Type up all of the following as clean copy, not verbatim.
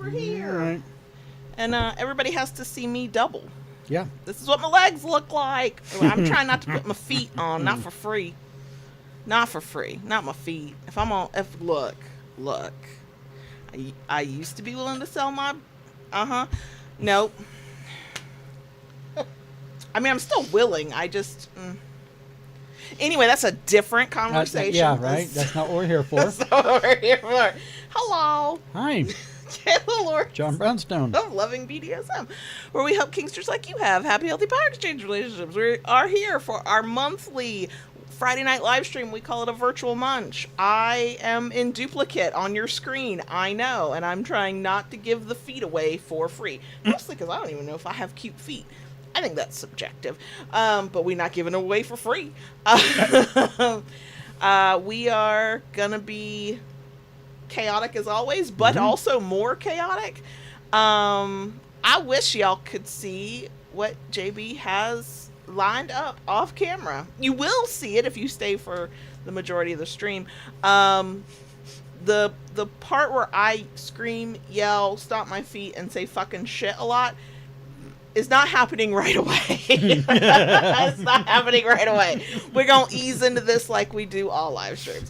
we're here. Right. And everybody has to see me double. Yeah. This is what my legs look like. I'm trying not to put my feet on, not for free. Not for free. Not my feet. Look. I used to be willing to sell my, nope. I mean, I'm still willing. I just, Anyway, that's a different conversation. Yeah, right? That's not what we're here for. That's not what we're here for. Hello. Hi. Kayla Lord. John Brownstone. Of Loving BDSM, where we help Kingsters like you have happy, healthy power exchange relationships. We are here for our monthly Friday night live stream. We call it a virtual Munch. I am in duplicate on your screen, I know, and I'm trying not to give the feet away for free. Mostly because I don't even know if I have cute feet. I think that's subjective, but we're not giving it away for free. We are gonna be chaotic as always, but also more chaotic. I wish y'all could see what JB has lined up off camera. You will see it if you stay for the majority of the stream. The part where I scream, yell, stomp my feet, and say fucking shit a lot is not happening right away. It's not happening right away. We're going to ease into this like we do all live streams.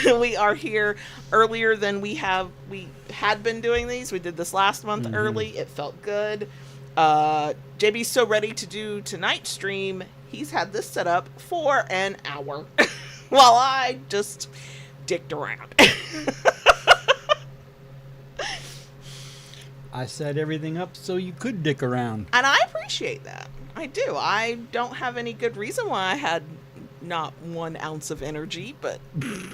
We are here earlier than we had been doing these. We did this last month early. It felt good. JB's so ready to do tonight's stream. He's had this set up for an hour while I just dicked around. I set everything up so you could dick around. And I appreciate that. I do. I don't have any good reason why I had not 1 ounce of energy, but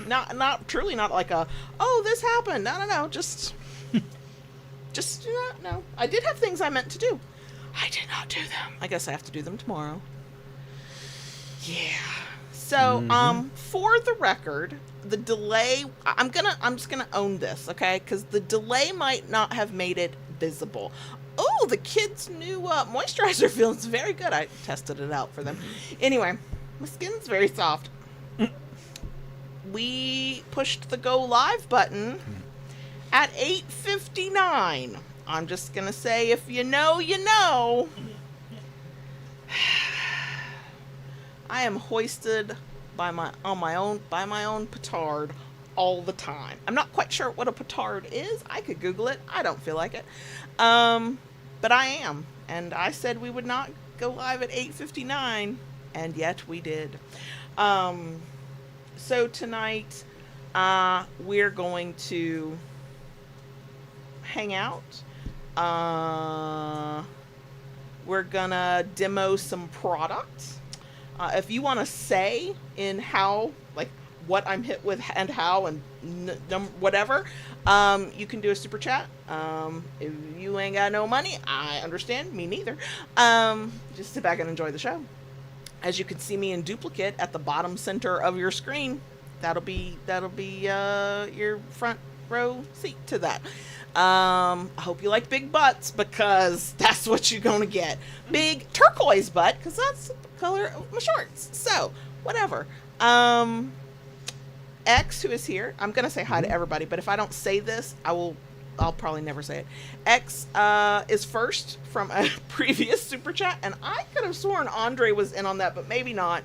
not truly not like this happened. No. Just no. I did have things I meant to do. I did not do them. I guess I have to do them tomorrow. Yeah. So, for the record, the delay, I'm just gonna own this, okay? Because the delay might not have made it visible. Oh, the kids' new moisturizer feels very good. I tested it out for them. Anyway, my skin's very soft. We pushed the go live button at 8:59. I'm just gonna say, if you know, you know. I am hoisted by my own petard all the time. I'm not quite sure what a petard is. I could Google it. I don't feel like it. But I am. And I said we would not go live at 8:59, and yet we did. So tonight, we're going to hang out. We're gonna demo some products. If you want to say in how, like, what I'm hit with and how and whatever, you can do a super chat. If you ain't got no money, I understand. Me neither. Just sit back and enjoy the show. As you can see me in duplicate at the bottom center of your screen, that'll be your front row seat to that. I hope you like big butts, because that's what you're gonna get. Big turquoise butt, because that's the color of my shorts. So whatever. X, who is here, I'm gonna say hi to everybody, but if I don't say this, I'll probably never say it. X is first from a previous super chat, and I could have sworn Andre was in on that, but maybe not.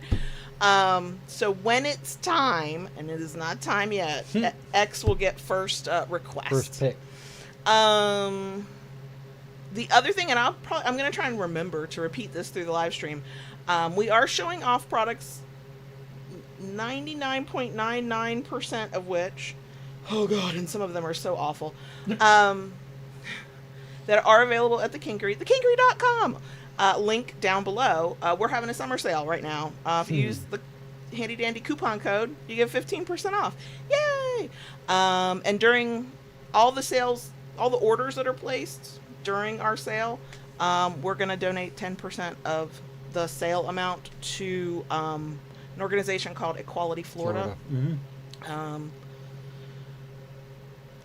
So when it's time, and it is not time yet, X will get first request. First pick. The other thing, and I'm going to try and remember to repeat this through the live stream. We are showing off products, 99.99% of which, oh God, and some of them are so awful, that are available at the Kinkery, thekinkery.com. Link down below. We're having a summer sale right now. If you use the handy dandy coupon code, you get 15% off. Yay! And during all the sales, all the orders that are placed during our sale, we're going to donate 10% of the sale amount to an organization called Equality Florida.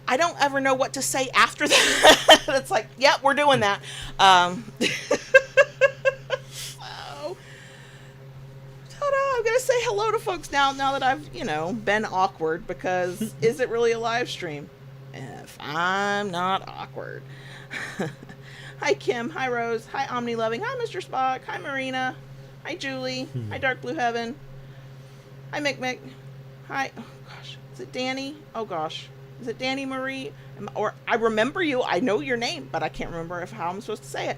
I don't ever know what to say after that. It's like, yep, we're doing that. So, I'm going to say hello to folks now that I've, been awkward, because is it really a live stream? if I'm not awkward. Hi, Kim. Hi, Rose. Hi, Omni Loving. Hi, Mr. Spock. Hi, Marina. Hi, Julie. Hi, Dark Blue Heaven. Hi, Mick. Hi. Oh, gosh. Is it Danny? Oh, gosh. Is it Danny Marie? Or I remember you. I know your name, but I can't remember how I'm supposed to say it.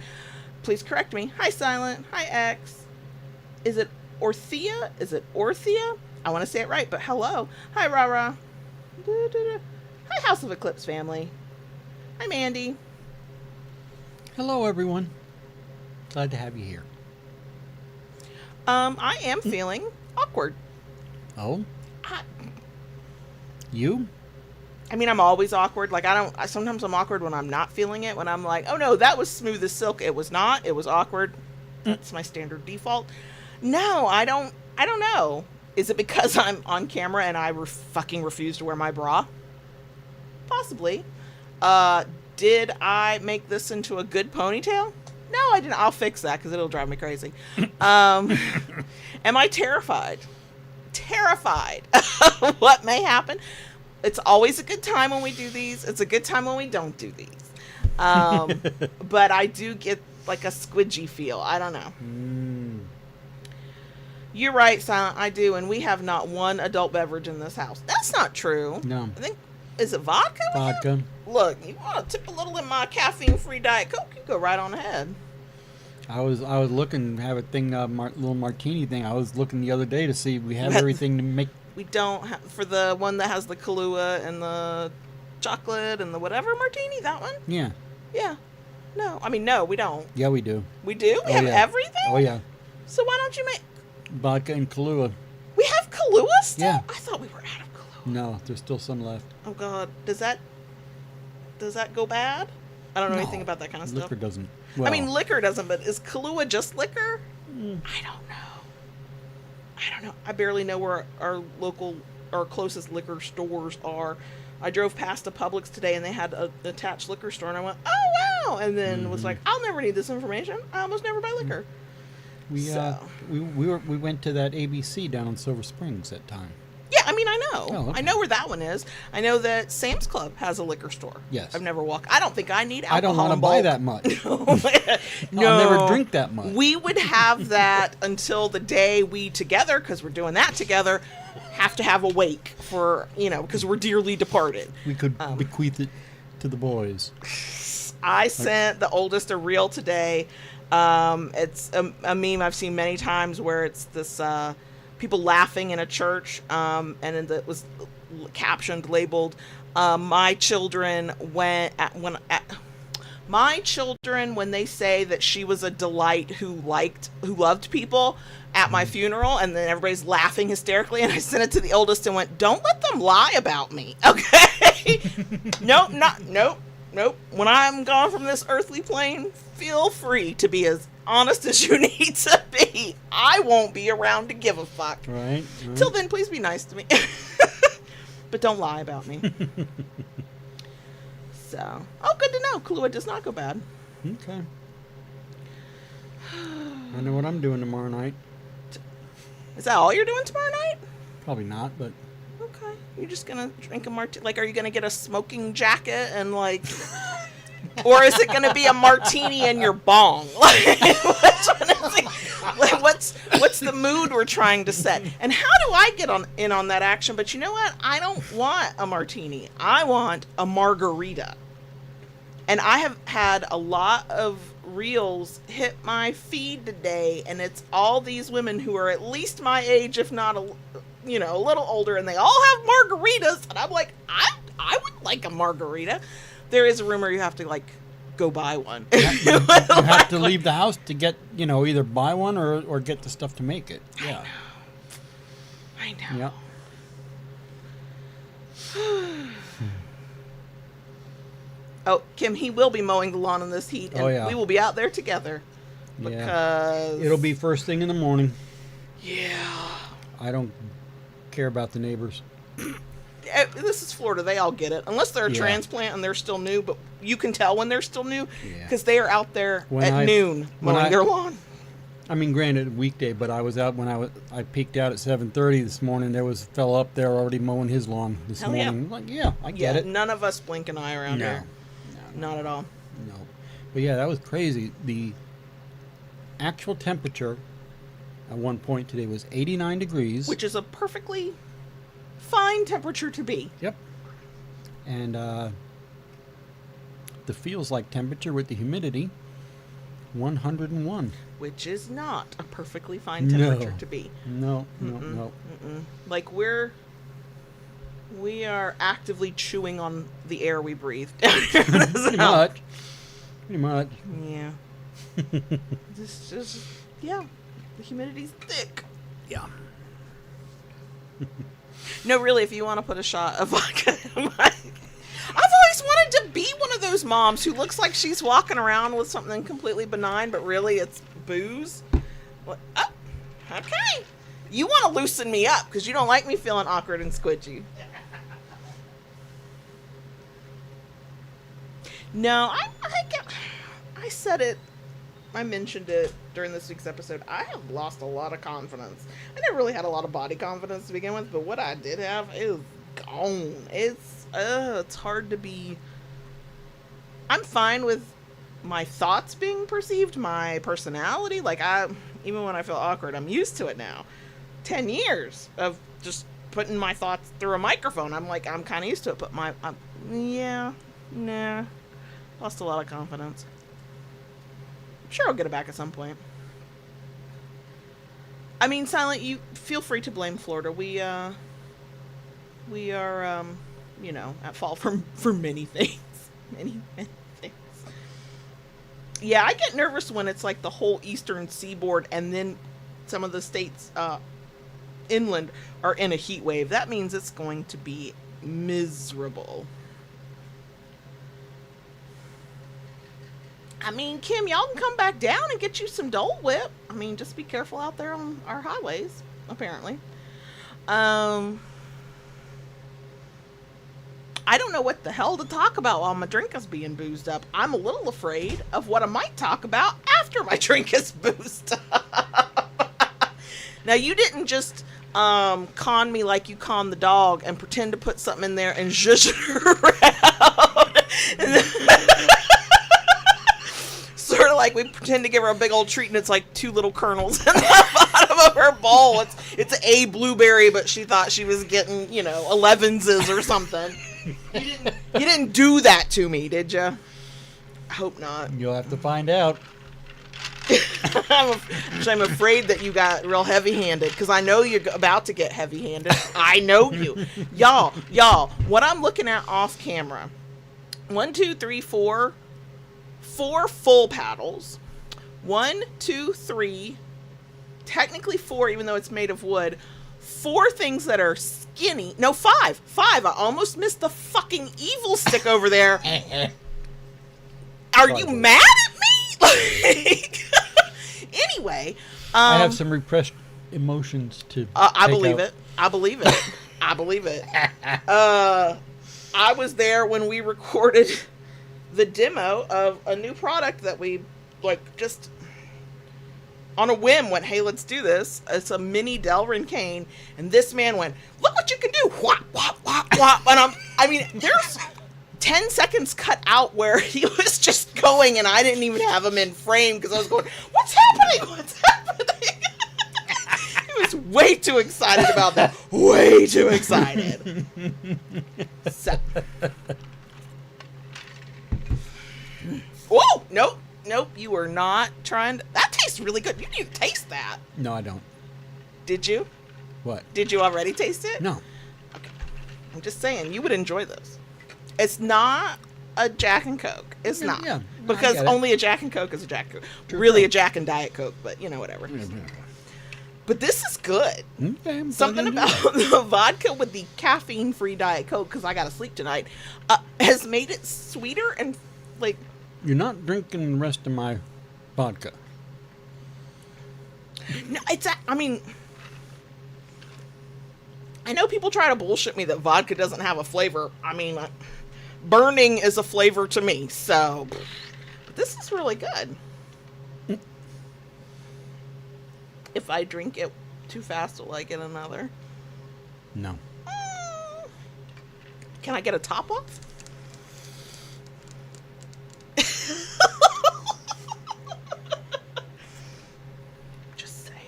Please correct me. Hi, Silent. Hi, X. Is it Orthea? Is it Orthea? I want to say it right, but hello. Hi, Rara. Hi, House of Eclipse family. Hi, Mandy. Hello, everyone. Glad to have you here. I am feeling awkward. Oh? You? I mean, I'm always awkward. Like, sometimes I'm awkward when I'm not feeling it. When I'm like, oh no, that was smooth as silk. It was not. It was awkward. That's my standard default. No, I don't know. Is it because I'm on camera and I fucking refuse to wear my bra? Possibly. Did I make this into a good ponytail? No, I didn't. I'll fix that because it'll drive me crazy. Am I terrified? Terrified of what may happen? It's always a good time when we do these. It's a good time when we don't do these. But I do get like a squidgy feel. I don't know. You're right, Silent. I do. And we have not one adult beverage in this house. That's not true. No. I think, is it vodka? Vodka. Look, you want to tip a little in my caffeine-free Diet Coke, you go right on ahead. I was looking, have a thing, little martini thing. I was looking the other day to see if we have everything to make. We don't have, for the one that has the Kahlua and the chocolate and the whatever martini, that one? Yeah. Yeah. No. I mean, no, we don't. Yeah, we do. We do? We have everything? Oh, yeah. So why don't you make... Vodka and Kahlua. We have Kahlua still? Yeah. I thought we were out of Kahlua. No, there's still some left. Oh, God. Does that go bad? I don't know anything about that kind of stuff. Liquor doesn't. Well, I mean, liquor doesn't, but is Kahlua just liquor? I don't know. I barely know where our closest liquor stores are. I drove past a Publix today and they had an attached liquor store and I went, oh, wow. And then was like, I'll never need this information. I almost never buy liquor. We went to that ABC down in Silver Springs that time. Yeah, I mean, I know. Oh, okay. I know where that one is. I know that Sam's Club has a liquor store. Yes. I've never walked. I don't think I need alcohol. I don't want to buy that much. No. I'll never drink that much. We would have that until the day we together, because we're doing that together, have to have a wake for, because we're dearly departed. We could bequeath it to the boys. I sent the oldest a reel today. It's a meme I've seen many times where it's this people laughing in a church, and it was captioned, labeled, my children when they say that she was a delight who loved people at my funeral, and then everybody's laughing hysterically, and I sent it to the oldest and went, don't let them lie about me, okay? Nope. When I'm gone from this earthly plane, feel free to be as honest as you need to be. I won't be around to give a fuck. Right. Till then, please be nice to me. But don't lie about me. So, good to know. Kahlua does not go bad. Okay. I know what I'm doing tomorrow night. Is that all you're doing tomorrow night? Probably not, but... Okay. You're just gonna drink a martini? Like, are you gonna get a smoking jacket and, like... Or is it gonna be a martini in your bong? Like, what's the mood we're trying to set? And how do I get in on that action? But you know what? I don't want a martini. I want a margarita. And I have had a lot of reels hit my feed today, and it's all these women who are at least my age, if not a little older, and they all have margaritas, and I'm like, I would like a margarita. There is a rumor you have to, like, go buy one. You have to leave the house to get, either buy one or get the stuff to make it. Yeah. I know. Yep. Oh, Kim, he will be mowing the lawn in this heat, and we will be out there together. Because... It'll be first thing in the morning. Yeah. I don't care about the neighbors. This is Florida. They all get it. Unless they're a transplant and they're still new, but you can tell when they're still new because they are out there at noon mowing their lawn. I mean, granted, weekday, but I was out when I peeked out at 7:30 this morning. There was a fella up there already mowing his lawn this Hell morning. yeah. Like, yeah, I get it. None of us blink an eye around here. No. Not at all. No. But yeah, that was crazy. The actual temperature at one point today was 89 degrees. Which is a perfectly fine temperature to be. Yep. And the feels like temperature with the humidity, 101. Which is not a perfectly fine temperature to be. No. Like we are actively chewing on the air we breathe. Pretty much. Yeah. Yeah. The humidity's thick. Yeah. No, really, if you want to put a shot of vodka in my... I've always wanted to be one of those moms who looks like she's walking around with something completely benign, but really it's booze. Oh, okay. You want to loosen me up because you don't like me feeling awkward and squidgy. No, I said it. I mentioned it during this week's episode. I have lost a lot of confidence. I never really had a lot of body confidence to begin with, but what I did have is gone. It's hard to be... I'm fine with my thoughts being perceived, my personality. Like, even when I feel awkward, I'm used to it now. 10 years of just putting my thoughts through a microphone. I'm kind of used to it, but lost a lot of confidence. I'm sure I'll get it back at some point. I mean, Silent, you feel free to blame Florida. We are, at fault for many things. Many things. Yeah, I get nervous when it's like the whole eastern seaboard and then some of the states inland are in a heat wave. That means it's going to be miserable. I mean, Kim, y'all can come back down and get you some Dole Whip. I mean, just be careful out there on our highways, apparently. I don't know what the hell to talk about while my drink is being boozed up. I'm a little afraid of what I might talk about after my drink is boozed up. Now, you didn't just con me like you con the dog and pretend to put something in there and zhuzh it around. And then sort of like we pretend to give her a big old treat and it's like 2 little kernels in the bottom of her bowl. It's a blueberry, but she thought she was getting, 11s or something. You didn't do that to me, did you? I hope not. You'll have to find out. I'm afraid that you got real heavy-handed because I know you're about to get heavy-handed. I know you. Y'all, what I'm looking at off camera, 1, 2, 3, 4 full paddles. 1, 2, 3, technically 4, even though it's made of wood. 4 things that are skinny. No, 5. 5. I almost missed the fucking evil stick over there. Are you mad at me? Anyway. I have some repressed emotions to I believe out. it. I believe it. I believe it. I was there when we recorded the demo of a new product that we just on a whim went, hey, let's do this. It's a mini Delrin cane, and this man went, look what you can do, whop whop whop whop. And there's 10 seconds cut out where he was just going, and I didn't even have him in frame because I was going, what's happening? He was way too excited about that. Way too excited. So. Whoa! Nope, you were not trying to... That tastes really good. You need to taste that. No, I don't. Did you? What? Did you already taste it? No. Okay. I'm just saying, you would enjoy this. It's not a Jack and Coke. It's not. Yeah. Because only a Jack and Coke is a Jack and Coke. Really a Jack and Diet Coke, but whatever. But this is good. Okay, something about the vodka with the caffeine-free Diet Coke, because I got to sleep tonight, has made it sweeter and You're not drinking the rest of my vodka. No, I know people try to bullshit me that vodka doesn't have a flavor. Burning is a flavor to me, so... But this is really good. If I drink it too fast, will I get another? No. Can I get a top off? Just saying.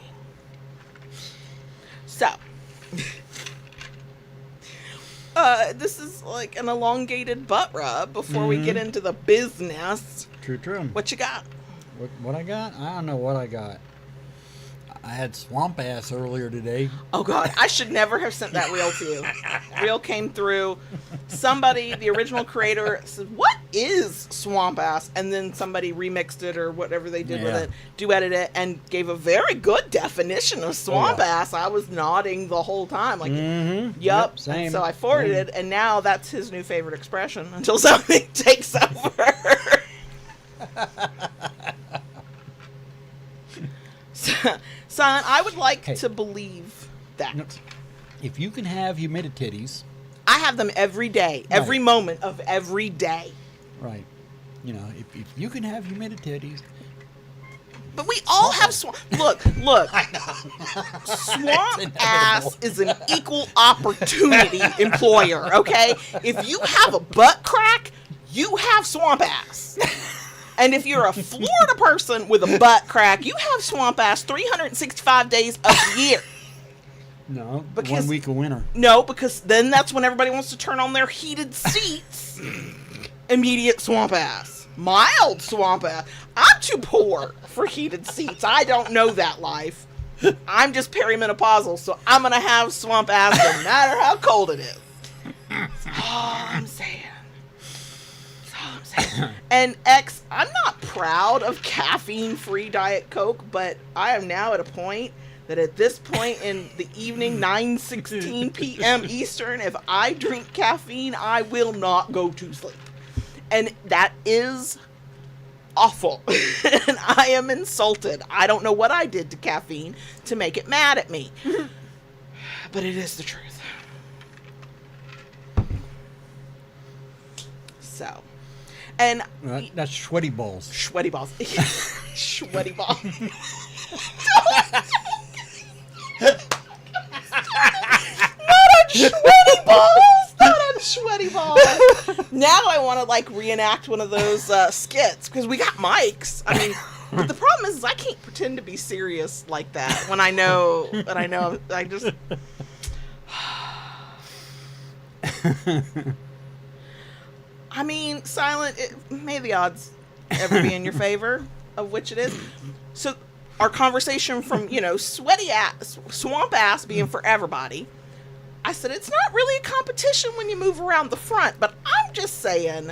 So, this is like an elongated butt rub before we get into the business. True. What you got? What I got? I don't know what I got. I had swamp ass earlier today. Oh God, I should never have sent that reel to you. Reel came through. Somebody, the original creator, said, "What is swamp ass?" And then somebody remixed it or whatever they did with it, duetted it, and gave a very good definition of swamp ass. I was nodding the whole time, like, "Yup." Same. And so I forwarded it, and now that's his new favorite expression until something takes over. Silent, I would like to believe that. No. If you can have humidititties. I have them every day, every moment of every day. Right. You know, if you can have humidititties. But we all have swamp. Look. I know. Swamp ass is an equal opportunity employer, okay? If you have a butt crack, you have swamp ass. And if you're a Florida person with a butt crack, you have swamp ass 365 days a year. No, because 1 week of winter. No, because then that's when everybody wants to turn on their heated seats. Immediate swamp ass. Mild swamp ass. I'm too poor for heated seats. I don't know that life. I'm just perimenopausal, so I'm going to have swamp ass no matter how cold it is. That's all I'm saying. And X, I'm not proud of caffeine-free Diet Coke, but I am now at a point that at this point in the evening, 9:16 p.m. Eastern, if I drink caffeine, I will not go to sleep. And that is awful. And I am insulted. I don't know what I did to caffeine to make it mad at me. But it is the truth. So... And that's sweaty balls. Sweaty balls. Sweaty balls. Not on sweaty balls. Not on sweaty balls. Now I want to like reenact one of those skits because we got mics. I mean, but the problem is I can't pretend to be serious like that when I know. I just. I mean, Silent, may the odds ever be in your favor, of which it is. So, our conversation from, sweaty ass, swamp ass being for everybody, I said, it's not really a competition when you move around the front, but I'm just saying,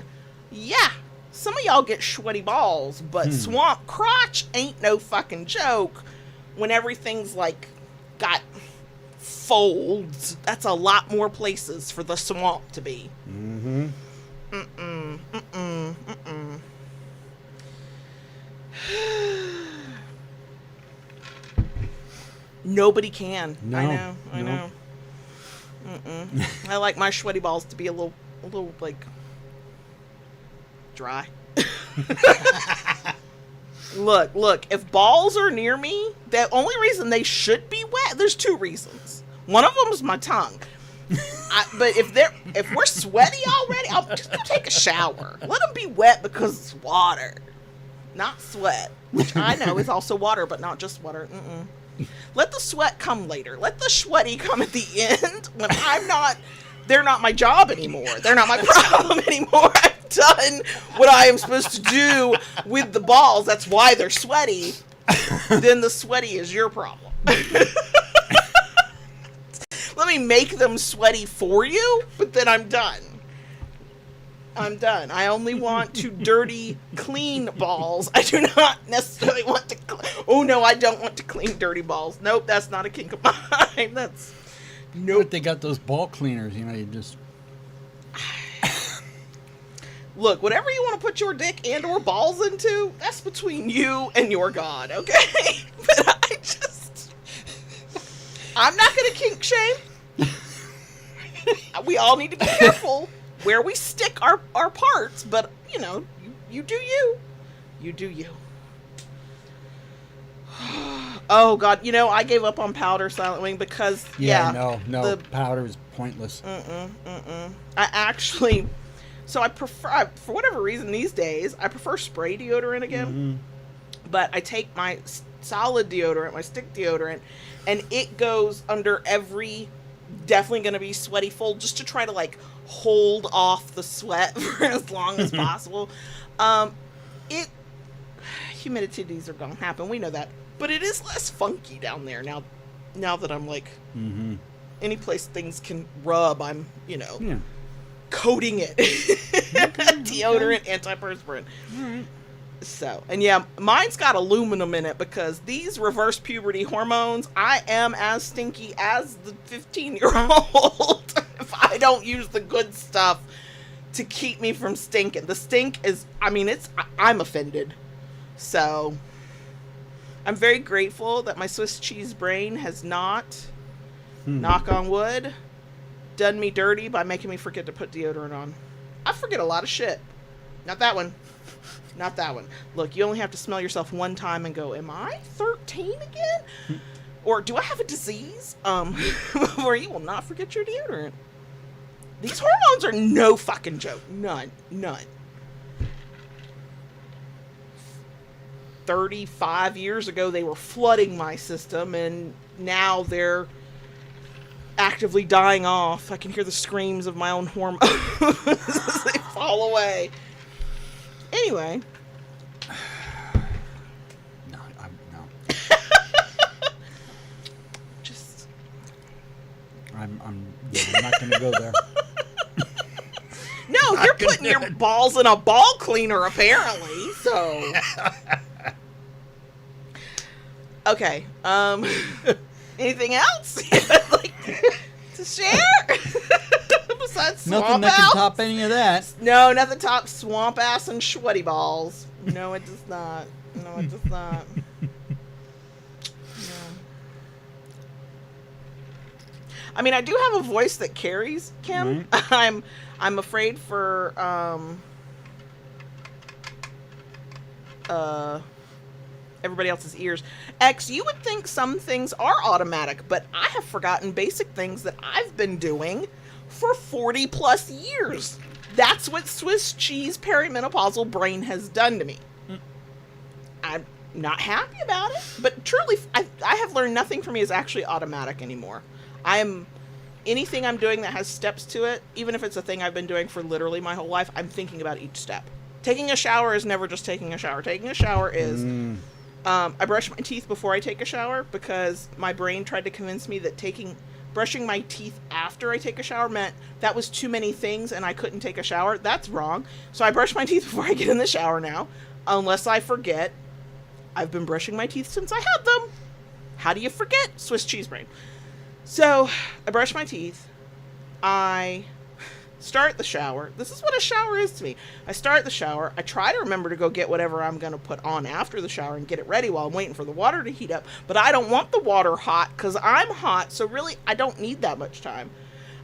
yeah, some of y'all get sweaty balls, but swamp crotch ain't no fucking joke when everything's, like, got folds. That's a lot more places for the swamp to be. Mm-hmm. Nobody can. No, I know. I like my sweaty balls to be a little like dry. Look, if balls are near me, the only reason they should be wet, there's two reasons. One of them is my tongue. But if we're sweaty already, I'll just go take a shower. Let them be wet because it's water, not sweat, which I know is also water, but not just water. Let the sweat come later. Let the sweaty come at the end when they're not my job anymore. They're not my problem anymore. I've done what I am supposed to do with the balls. That's why they're sweaty. Then the sweaty is your problem. Let me make them sweaty for you, but then I'm done. I only want to dirty, clean balls. I do not necessarily want to... Oh, no, I don't want to clean dirty balls. Nope, that's not a kink of mine. That's... Nope. But they got those ball cleaners, you just... Look, whatever you want to put your dick and or balls into, that's between you and your God, okay? But I'm not going to kink shame. We all need to be careful where we stick our parts, but, you do you. You do you. Oh God, you know, I gave up on powder Silent Wing because no, powder is pointless. I actually, so I prefer, for whatever reason these days, I prefer spray deodorant again. But I take my solid deodorant, my stick deodorant, and it goes under every definitely going to be sweaty fold just to try to like hold off the sweat for as long as possible. Humidities are going to happen. We know that. But it is less funky down there now that I'm like, any place things can rub, I'm, coating it. Deodorant, antiperspirant. All right. So, and yeah, mine's got aluminum in it because these reverse puberty hormones, I am as stinky as the 15-year-old if I don't use the good stuff to keep me from stinking. The stink is, I'm offended. So, I'm very grateful that my Swiss cheese brain has not, knock on wood, done me dirty by making me forget to put deodorant on. I forget a lot of shit. Not that one. Not that one. Look, you only have to smell yourself one time and go, am I 13 again? Or do I have a disease? Where you will not forget your deodorant. These hormones are no fucking joke. None. 35 years ago, they were flooding my system, and now they're actively dying off. I can hear the screams of my own hormones as they fall away. Anyway. No. Just. I'm not going to go there. No, you're putting your balls in a ball cleaner, apparently. So. Okay. Anything else you'd like to share? Besides swamp nothing that can top any of that. No, nothing tops swamp ass and sweaty balls. No, it does not. No, it does not. No. I mean, I do have a voice that carries, Kim. Right. I'm afraid for everybody else's ears. X, you would think some things are automatic, but I have forgotten basic things that I've been doing for 40 plus years. That's what Swiss cheese perimenopausal brain has done to me. I'm not happy about it, but truly, I have learned nothing for me is actually automatic anymore. Anything I'm doing that has steps to it, even if it's a thing I've been doing for literally my whole life, I'm thinking about each step. Taking a shower is never just taking a shower. Taking a shower is, I brush my teeth before I take a shower because my brain tried to convince me that brushing my teeth after I take a shower meant that was too many things and I couldn't take a shower. That's wrong. So I brush my teeth before I get in the shower now, unless I forget. I've been brushing my teeth since I had them. How do you forget? Swiss cheese brain. So I brush my teeth. I start the shower. This is what a shower is to me. I start the shower. I try to remember to go get whatever I'm going to put on after the shower and get it ready while I'm waiting for the water to heat up. But I don't want the water hot because I'm hot. So really, I don't need that much time.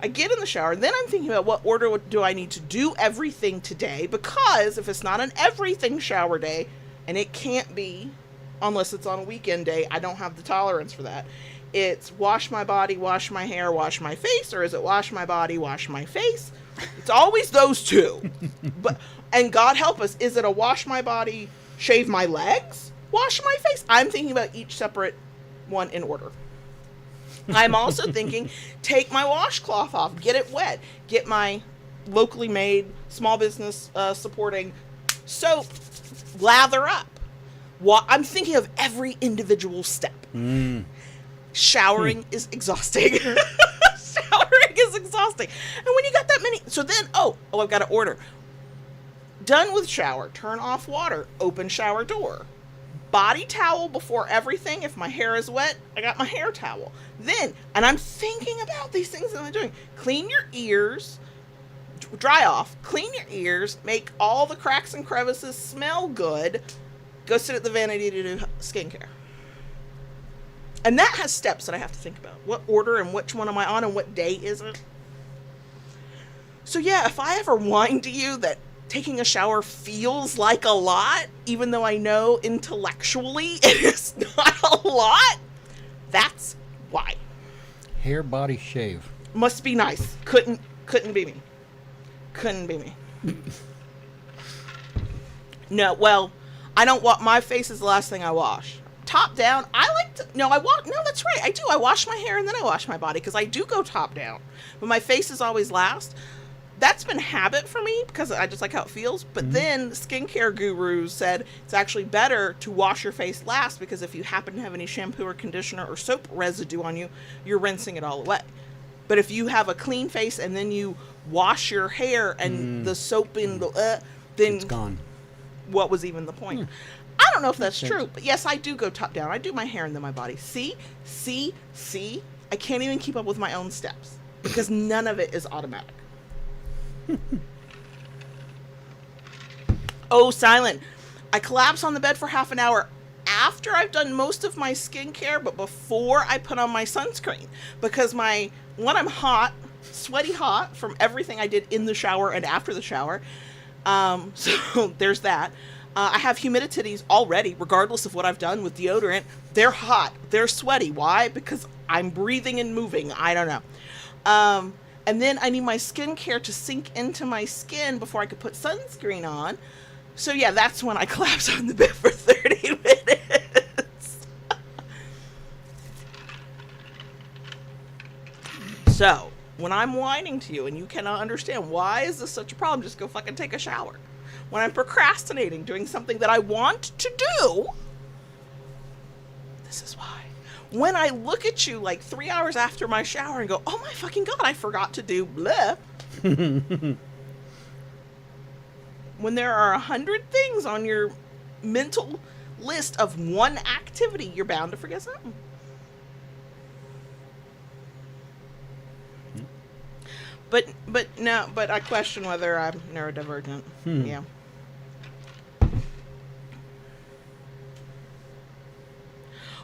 I get in the shower. Then I'm thinking about what order do I need to do everything today? Because if it's not an everything shower day, and it can't be unless it's on a weekend day, I don't have the tolerance for that. It's wash my body, wash my hair, wash my face, or is it wash my body, wash my face? It's always those two. And God help us, is it a wash my body, shave my legs, wash my face? I'm thinking about each separate one in order. I'm also thinking, take my washcloth off, get it wet, get my locally made, small business supporting soap, lather up. I'm thinking of every individual step. Showering is exhausting. Showering is exhausting. And when you got that many, so then, I've got to order. Done with shower, turn off water, open shower door. Body towel before everything. If my hair is wet, I got my hair towel. Then, and I'm thinking about these things that I'm doing. Clean your ears, dry off, clean your ears, make all the cracks and crevices smell good. Go sit at the vanity to do skincare. And that has steps that I have to think about. What order and which one am I on and what day is it? So yeah, if I ever whine to you that taking a shower feels like a lot, even though I know intellectually it is not a lot. That's why. Hair, body, shave. Must be nice. Couldn't be me. Couldn't be me. No, well, I don't my face is the last thing I wash. Top down, I like to, no, that's right, I do. I wash my hair and then I wash my body because I do go top down. But my face is always last. That's been habit for me because I just like how it feels. But then skincare gurus said it's actually better to wash your face last because if you happen to have any shampoo or conditioner or soap residue on you, you're rinsing it all away. But if you have a clean face and then you wash your hair and the soap in the then it's gone. What was even the point? I don't know if that's true, but yes, I do go top down. I do my hair and then my body. See? I can't even keep up with my own steps because none of it is automatic. Oh, silent. I collapse on the bed for half an hour after I've done most of my skincare, but before I put on my sunscreen because I'm hot, sweaty hot from everything I did in the shower and after the shower. So there's that. I have humidities already, regardless of what I've done with deodorant. They're hot. They're sweaty. Why? Because I'm breathing and moving. I don't know. And then I need my skincare to sink into my skin before I could put sunscreen on. So yeah, that's when I collapse on the bed for 30 minutes. So, when I'm whining to you and you cannot understand why is this such a problem, just go fucking take a shower. When I'm procrastinating doing something that I want to do, this is why. When I look at you like 3 hours after my shower and go, oh my fucking God, I forgot to do blah. When there are 100 things on your mental list of one activity, you're bound to forget something. But I question whether I'm neurodivergent. Yeah.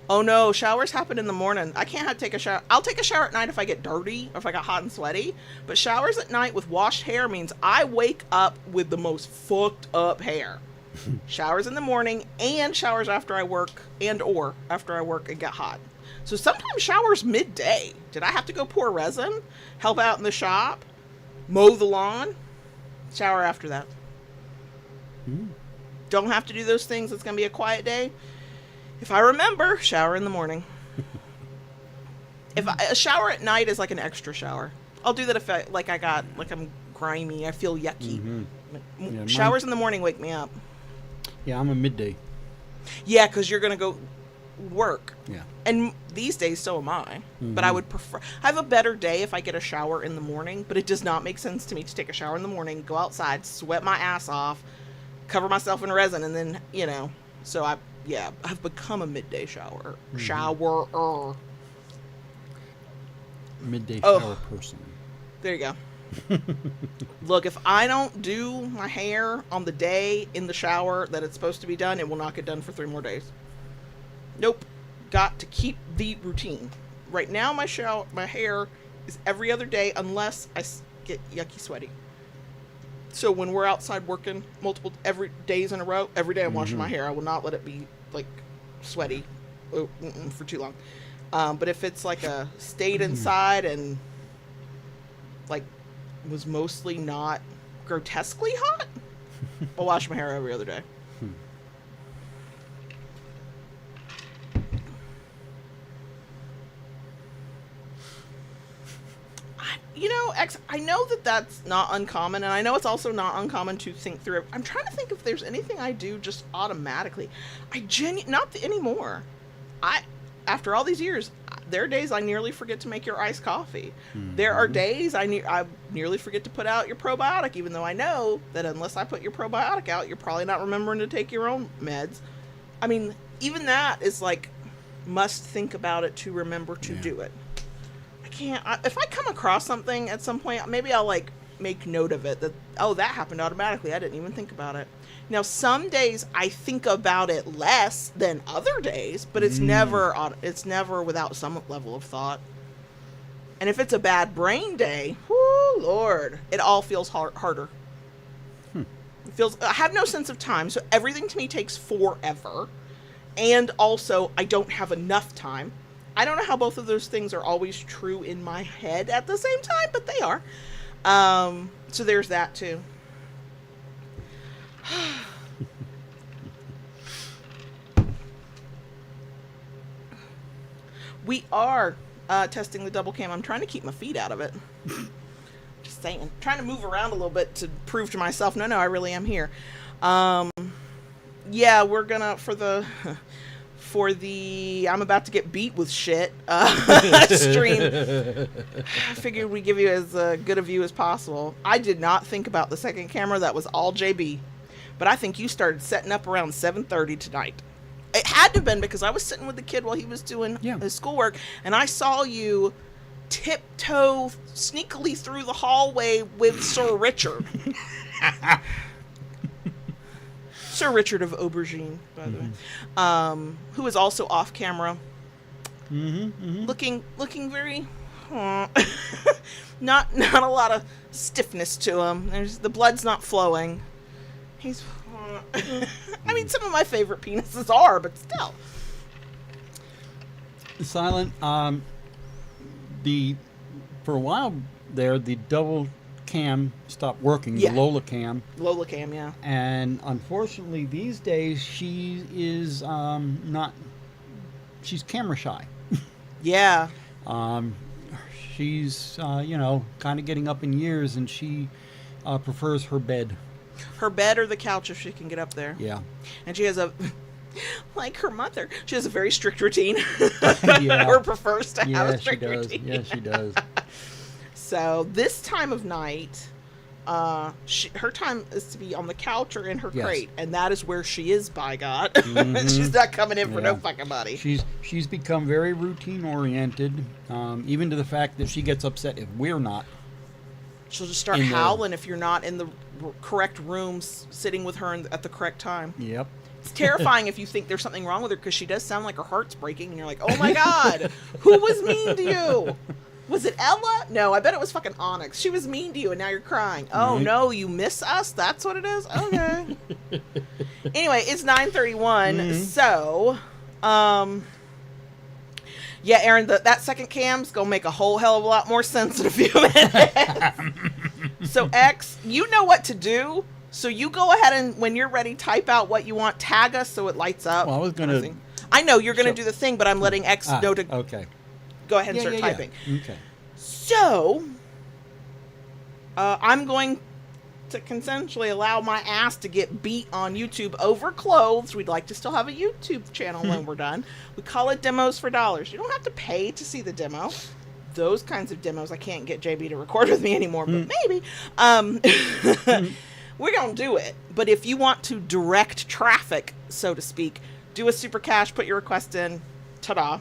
Oh no, showers happen in the morning. I can't take a shower. I'll take a shower at night if I get dirty or if I got hot and sweaty. But showers at night with washed hair means I wake up with the most fucked up hair. Showers in the morning and showers after I work or after I work and get hot. So sometimes showers midday. Did I have to go pour resin? Help out in the shop? Mow the lawn? Shower after that. Don't have to do those things. It's going to be a quiet day. If I remember, shower in the morning. A shower at night is like an extra shower. I'll do that if I'm grimy. I feel yucky. Yeah, showers in the morning wake me up. Yeah, I'm a midday. Yeah, because you're going to go work. Yeah. And these days, so am I. But I would prefer... I have a better day if I get a shower in the morning, but it does not make sense to me to take a shower in the morning, go outside, sweat my ass off, cover myself in resin, and then, so I've become a midday showerer. Showerer. Midday shower person. There you go. Look, if I don't do my hair on the day in the shower that it's supposed to be done, it will not get done for 3 more days. Nope. Got to keep the routine. Right now, my hair is every other day unless I get yucky sweaty. So when we're outside working every days in a row, every day I'm washing my hair. I will not let it be like sweaty for too long. But if it's like stayed inside and like was mostly not grotesquely hot, I'll wash my hair every other day. I know that that's not uncommon, and I know it's also not uncommon to think through it. I'm trying to think if there's anything I do just automatically. Not anymore. After all these years, there are days I nearly forget to make your iced coffee. There are days I nearly forget to put out your probiotic, even though I know that unless I put your probiotic out, you're probably not remembering to take your own meds. I mean, even that is like, must think about it to remember to do it. If I come across something at some point, maybe I'll like make note of it that that happened automatically. I didn't even think about it. Now, some days I think about it less than other days, but it's never without some level of thought. And if it's a bad brain day, whoo, Lord, it all feels harder. I have no sense of time, so everything to me takes forever. And also, I don't have enough time. I don't know how both of those things are always true in my head at the same time, but they are. So there's that too. We are testing the double cam. I'm trying to keep my feet out of it. Just saying. I'm trying to move around a little bit to prove to myself, no, I really am here. Yeah, we're gonna, for the I'm about to get beat with shit stream. I figured we'd give you as good a view as possible. I did not think about the second camera. That was all JB. But I think you started setting up around 7:30 tonight. It had to have been because I was sitting with the kid while he was doing his schoolwork, and I saw you tiptoe sneakily through the hallway with Sir Richard. Sir Richard of Aubergine, by the way, who is also off camera, looking very, not a lot of stiffness to him. The blood's not flowing. He's, I mean, some of my favorite penises are, but still. Silent. For a while there, the double cam stopped working. Yeah. The Lola cam. Lola cam, yeah. And unfortunately, these days she is not. She's camera shy. Yeah. She's kind of getting up in years, and she prefers her bed. Her bed or the couch if she can get up there. Yeah. And she has like her mother, she has a very strict routine. Yeah. Or prefers to have a strict does. routine. Yeah, she does. So this time of night, her time is to be on the couch or in her crate, and that is where she is, by God. She's not coming in for no fucking money. She's become very routine oriented, even to the fact that she gets upset if we're not. She'll just start howling if you're not in the correct rooms sitting with her at the correct time. Yep. It's terrifying if you think there's something wrong with her, because she does sound like her heart's breaking, and you're like, oh my God, who was mean to you? Was it Ella? No, I bet it was fucking Onyx. She was mean to you, and now you're crying. Oh, no, you miss us? That's what it is? Okay. Anyway, it's 9:31, so, yeah, Aaron, that second cam's gonna make a whole hell of a lot more sense in a few minutes. So, X, you know what to do, so you go ahead and, when you're ready, type out what you want, tag us so it lights up. Well, I was gonna... I know you're gonna do the thing, but I'm letting X know to... Okay. Go ahead and start typing. Yeah. Okay. So, I'm going to consensually allow my ass to get beat on YouTube over clothes. We'd like to still have a YouTube channel when we're done. We call it Demos for Dollars. You don't have to pay to see the demo. Those kinds of demos, I can't get JB to record with me anymore, but maybe. We're going to do it. But if you want to direct traffic, so to speak, do a super cash, put your request in, ta-da.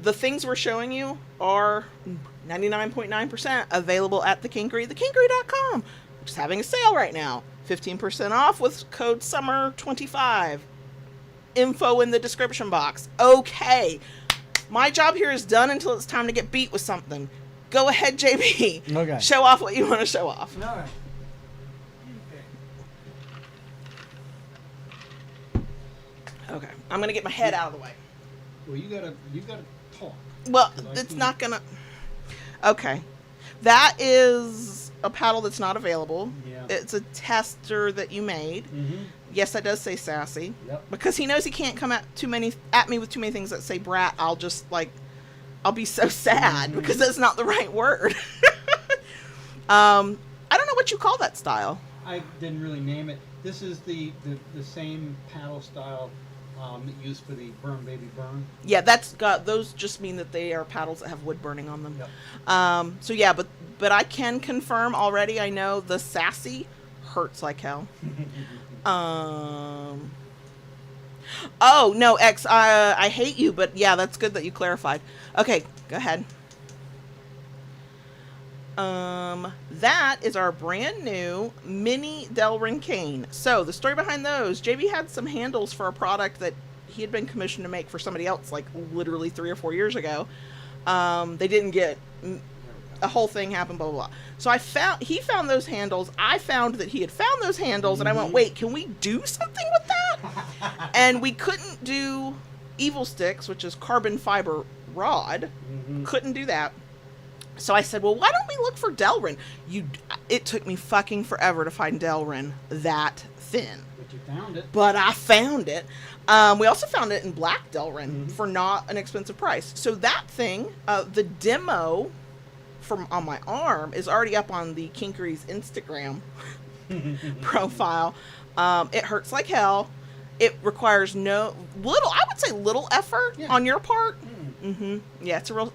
The things we're showing you are 99.9% available at the Kinkery, thekinkery.com, which is having a sale right now. 15% off with code SUMMER25. Info in the description box. Okay. My job here is done until it's time to get beat with something. Go ahead, JB. Okay. Show off what you want to show off. All right. Okay. I'm going to get my head out of the way. Well, you gotta talk. Well, it's not gonna... Okay. That is a paddle that's not available. Yeah. It's a tester that you made. Yes, that does say sassy. Yep. Because he knows he can't come at me with too many things that say brat. I'll be so sad because that's not the right word. I don't know what you call that style. I didn't really name it. This is the same paddle style used for the Burn Baby Burn. Yeah, those just mean that they are paddles that have wood burning on them. Yep. So yeah, but I can confirm already. I know the sassy hurts like hell. Oh no, X, I hate you, but yeah, that's good that you clarified. Okay, go ahead. That is our brand new mini Delrin cane. So the story behind those, JB had some handles for a product that he had been commissioned to make for somebody else, like literally 3 or 4 years ago. They didn't get a whole thing happened, blah, blah, blah. So he found those handles. I found that he had found those handles, and I went, wait, can we do something with that? And we couldn't do evil sticks, which is carbon fiber rod. Couldn't do that. So I said, well, why don't we look for Delrin? It took me fucking forever to find Delrin that thin. But you found it. But I found it. We also found it in black Delrin for not an expensive price. So that thing, the demo on my arm is already up on the Kinkery's Instagram profile. It hurts like hell. It requires I would say little effort on your part. Yeah, it's real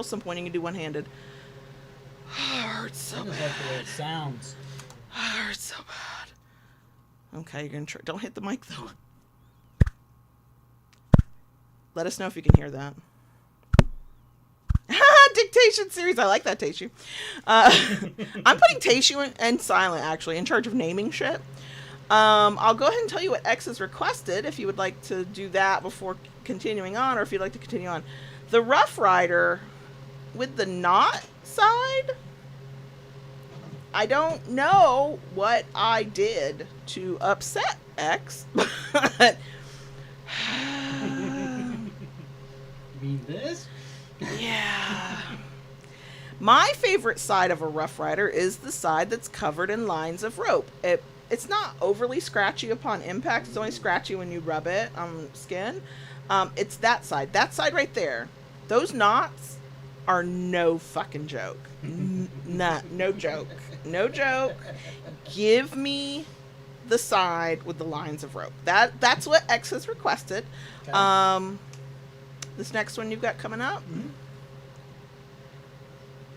simple when you can do one-handed. It hurts so bad. That's the way it sounds. It hurts so bad. Okay, you're gonna try. Don't hit the mic though. Let us know if you can hear that. Dictation series. I like that, Taishu. I'm putting Taishu and Silent actually in charge of naming shit. I'll go ahead and tell you what X has requested if you would like to do that before continuing on, or if you'd like to continue on. The Rough Rider with the knot side. I don't know what I did to upset X, but mean this? yeah. My favorite side of a Rough Rider is the side that's covered in lines of rope. It's not overly scratchy upon impact. It's only scratchy when you rub it on skin. It's that side. That side right there. Those knots are no fucking joke. No joke. No joke. Give me the side with the lines of rope. That's what X has requested. Okay. This next one you've got coming up.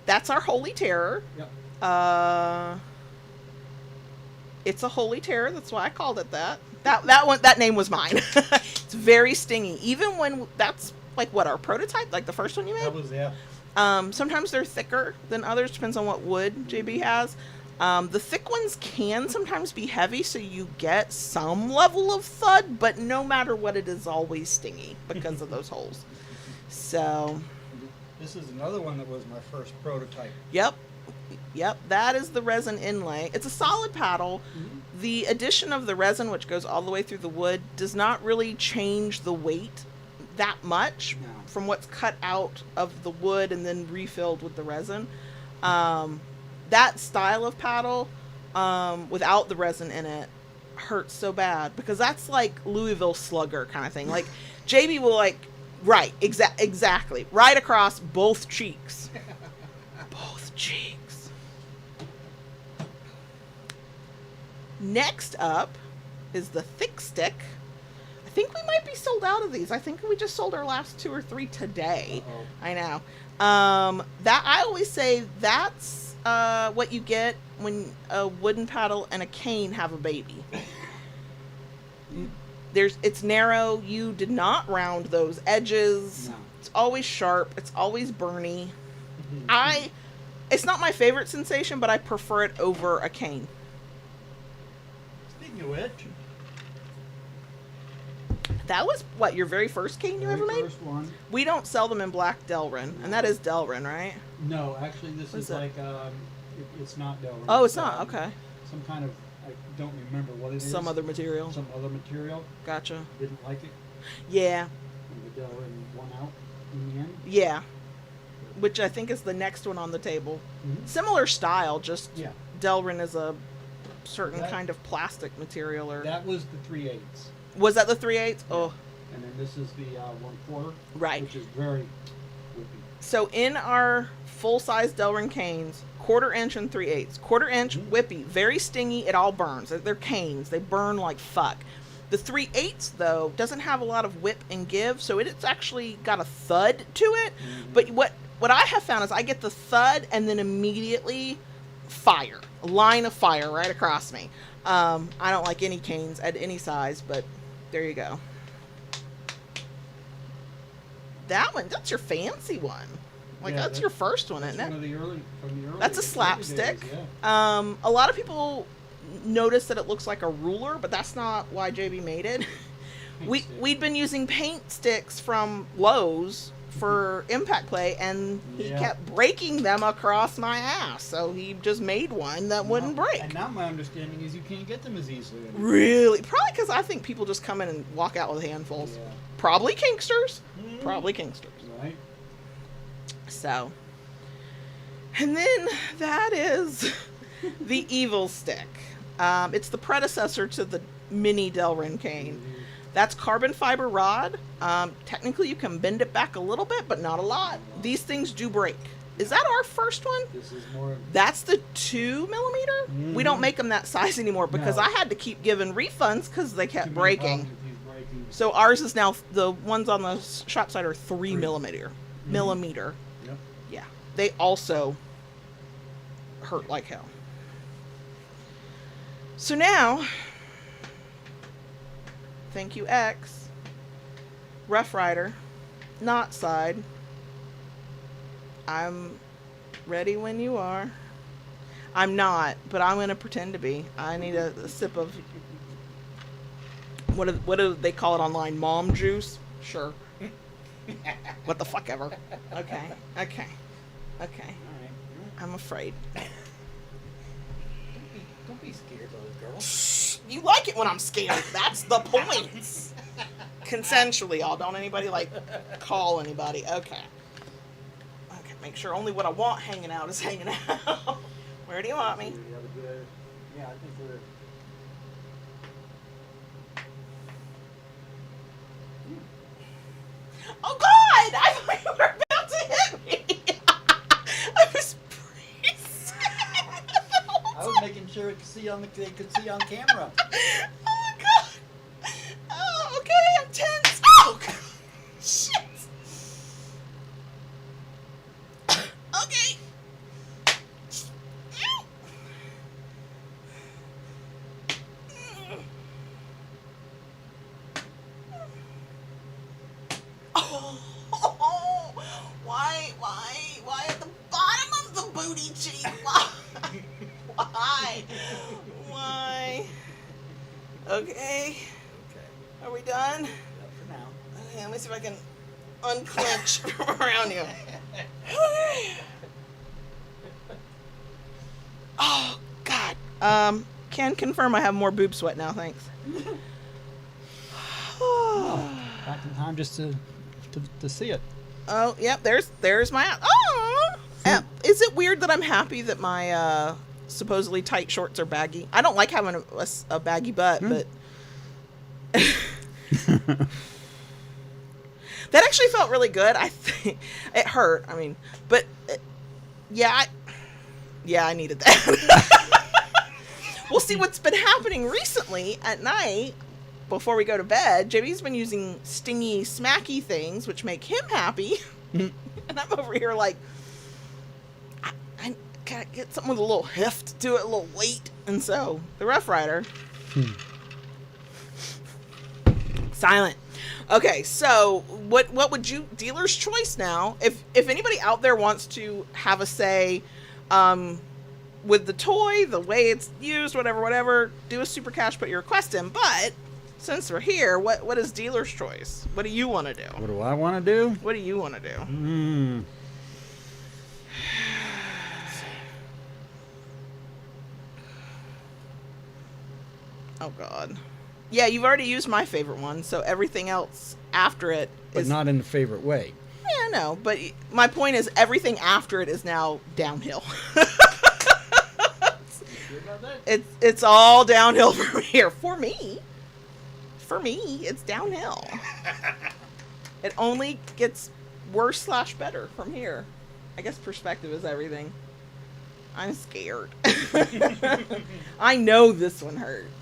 That's our Holy Terror. Yep. It's a Holy Terror. That's why I called it that. That name was mine. It's very stingy. Even when that's like what our prototype, like the first one you made. That was, yeah. Sometimes they're thicker than others. Depends on what wood JB has. The thick ones can sometimes be heavy, so you get some level of thud. But no matter what, it is always stingy because of those holes. So. This is another one that was my first prototype. Yep. That is the resin inlay. It's a solid paddle. The addition of the resin, which goes all the way through the wood, does not really change the weight that much from what's cut out of the wood and then refilled with the resin. That style of paddle, without the resin in it, hurts so bad because that's like Louisville Slugger kind of thing. Like JB will right, exactly, right across both cheeks. Both cheeks. Next up is the thick stick. I think we might be sold out of these. I think we just sold our last 2 or 3 today. I know. That I always say that's what you get when a wooden paddle and a cane have a baby. It's narrow. You did not round those edges. No. It's always sharp. It's always burny. It's not my favorite sensation, but I prefer it over a cane. Speaking of which, that was what, your very first cane you ever made? First one. We don't sell them in black Delrin, and that is Delrin, right? No, actually, this is like it's not Delrin. Oh, it's not. Okay. Some kind of, I don't remember what it is. Some other material. Some other material. Gotcha. Didn't like it. Yeah. And the Delrin won out in the end. Yeah. Which I think is the next one on the table. Similar style, just Delrin is a certain kind of plastic material. Or that was the 3/8. Was that the 3/8? Yeah. Oh. And then this is the 1/4. Right. Which is very whippy. So in our full-size Delrin canes, 1/4 inch and 3/8. 1/4 inch, whippy, very stingy. It all burns. They're canes. They burn like fuck. The 3/8 though doesn't have a lot of whip and give, so it's actually got a thud to it. But what I have found is I get the thud and then immediately fire, a line of fire right across me. I don't like any canes at any size, but there you go. That one, that's your fancy one. That's your first one, isn't it? From the early that's a slapstick. Days, yeah. A lot of people notice that it looks like a ruler, but that's not why JB made it. We'd been using paint sticks from Lowe's for impact play, and he Yeah. kept breaking them across my ass. So he just made one that wouldn't break. And now my understanding is you can't get them as easily anymore. Really? Probably because I think people just come in and walk out with handfuls. Yeah. Probably kinksters. Probably kinksters. Right. So, and then that is the evil stick. It's the predecessor to the mini Delrin cane. That's carbon fiber rod. Technically, you can bend it back a little bit, but not a lot. These things do break. Is that our first one? This is more. That's the 2 millimeter. We don't make them that size anymore because No. I had to keep giving refunds because they kept Too many breaking. problems with these breaking. So ours is now, the ones on the shop side are 3 millimeter. Millimeter. Yep. Yeah. They also hurt like hell. So now, thank you, X. Rough Rider. Not side. I'm ready when you are. I'm not, but I'm going to pretend to be. I need a sip of, what do they call it online? Mom juice? Sure. What the fuck ever. Okay. Okay. Okay. All right. I'm afraid. Don't be scared, little girl. You like it when I'm scared. That's the point. Consensually, y'all. Don't anybody, like, call anybody. Okay. Okay, make sure only what I want hanging out is hanging out. Where do you want me? We have a good. Yeah, I think we're. Oh, God! I thought you were about to hit me. I was freezing. I was making sure they could see on camera. Oh, my God. Oh, okay, I'm tense. Oh, God. Shit. Okay. Oh, why at the bottom of the booty cheek? Why? Okay. Are we done? Up for now. Okay, let me see if I can unclench from around you. Okay. Oh, God. Can confirm I have more boob sweat now, thanks. Back in time just to see it. Oh, yep, there's my... Oh! Is it weird that I'm happy that my supposedly tight shorts are baggy? I don't like having a baggy butt, but... That actually felt really good. I think it hurt. I mean, but yeah, I needed that. We'll see what's been happening recently at night before we go to bed. JB's been using stingy, smacky things, which make him happy, and I'm over here like, I gotta get something with a little heft to it, a little weight, and so the Rough Rider. Silent. Okay, so what would you, dealer's choice now, if anybody out there wants to have a say with the toy, the way it's used, whatever, do a super cash, put your request in. But since we're here, what is dealer's choice? What do you want to do? What do I want to do? What do you want to do? Oh, God. Yeah, you've already used my favorite one, so everything else after it But is... not in the favorite way. Yeah, no, but my point is everything after it is now downhill. It's all downhill from here. For me, it's downhill. It only gets worse / better from here. I guess perspective is everything. I'm scared. I know this one hurts.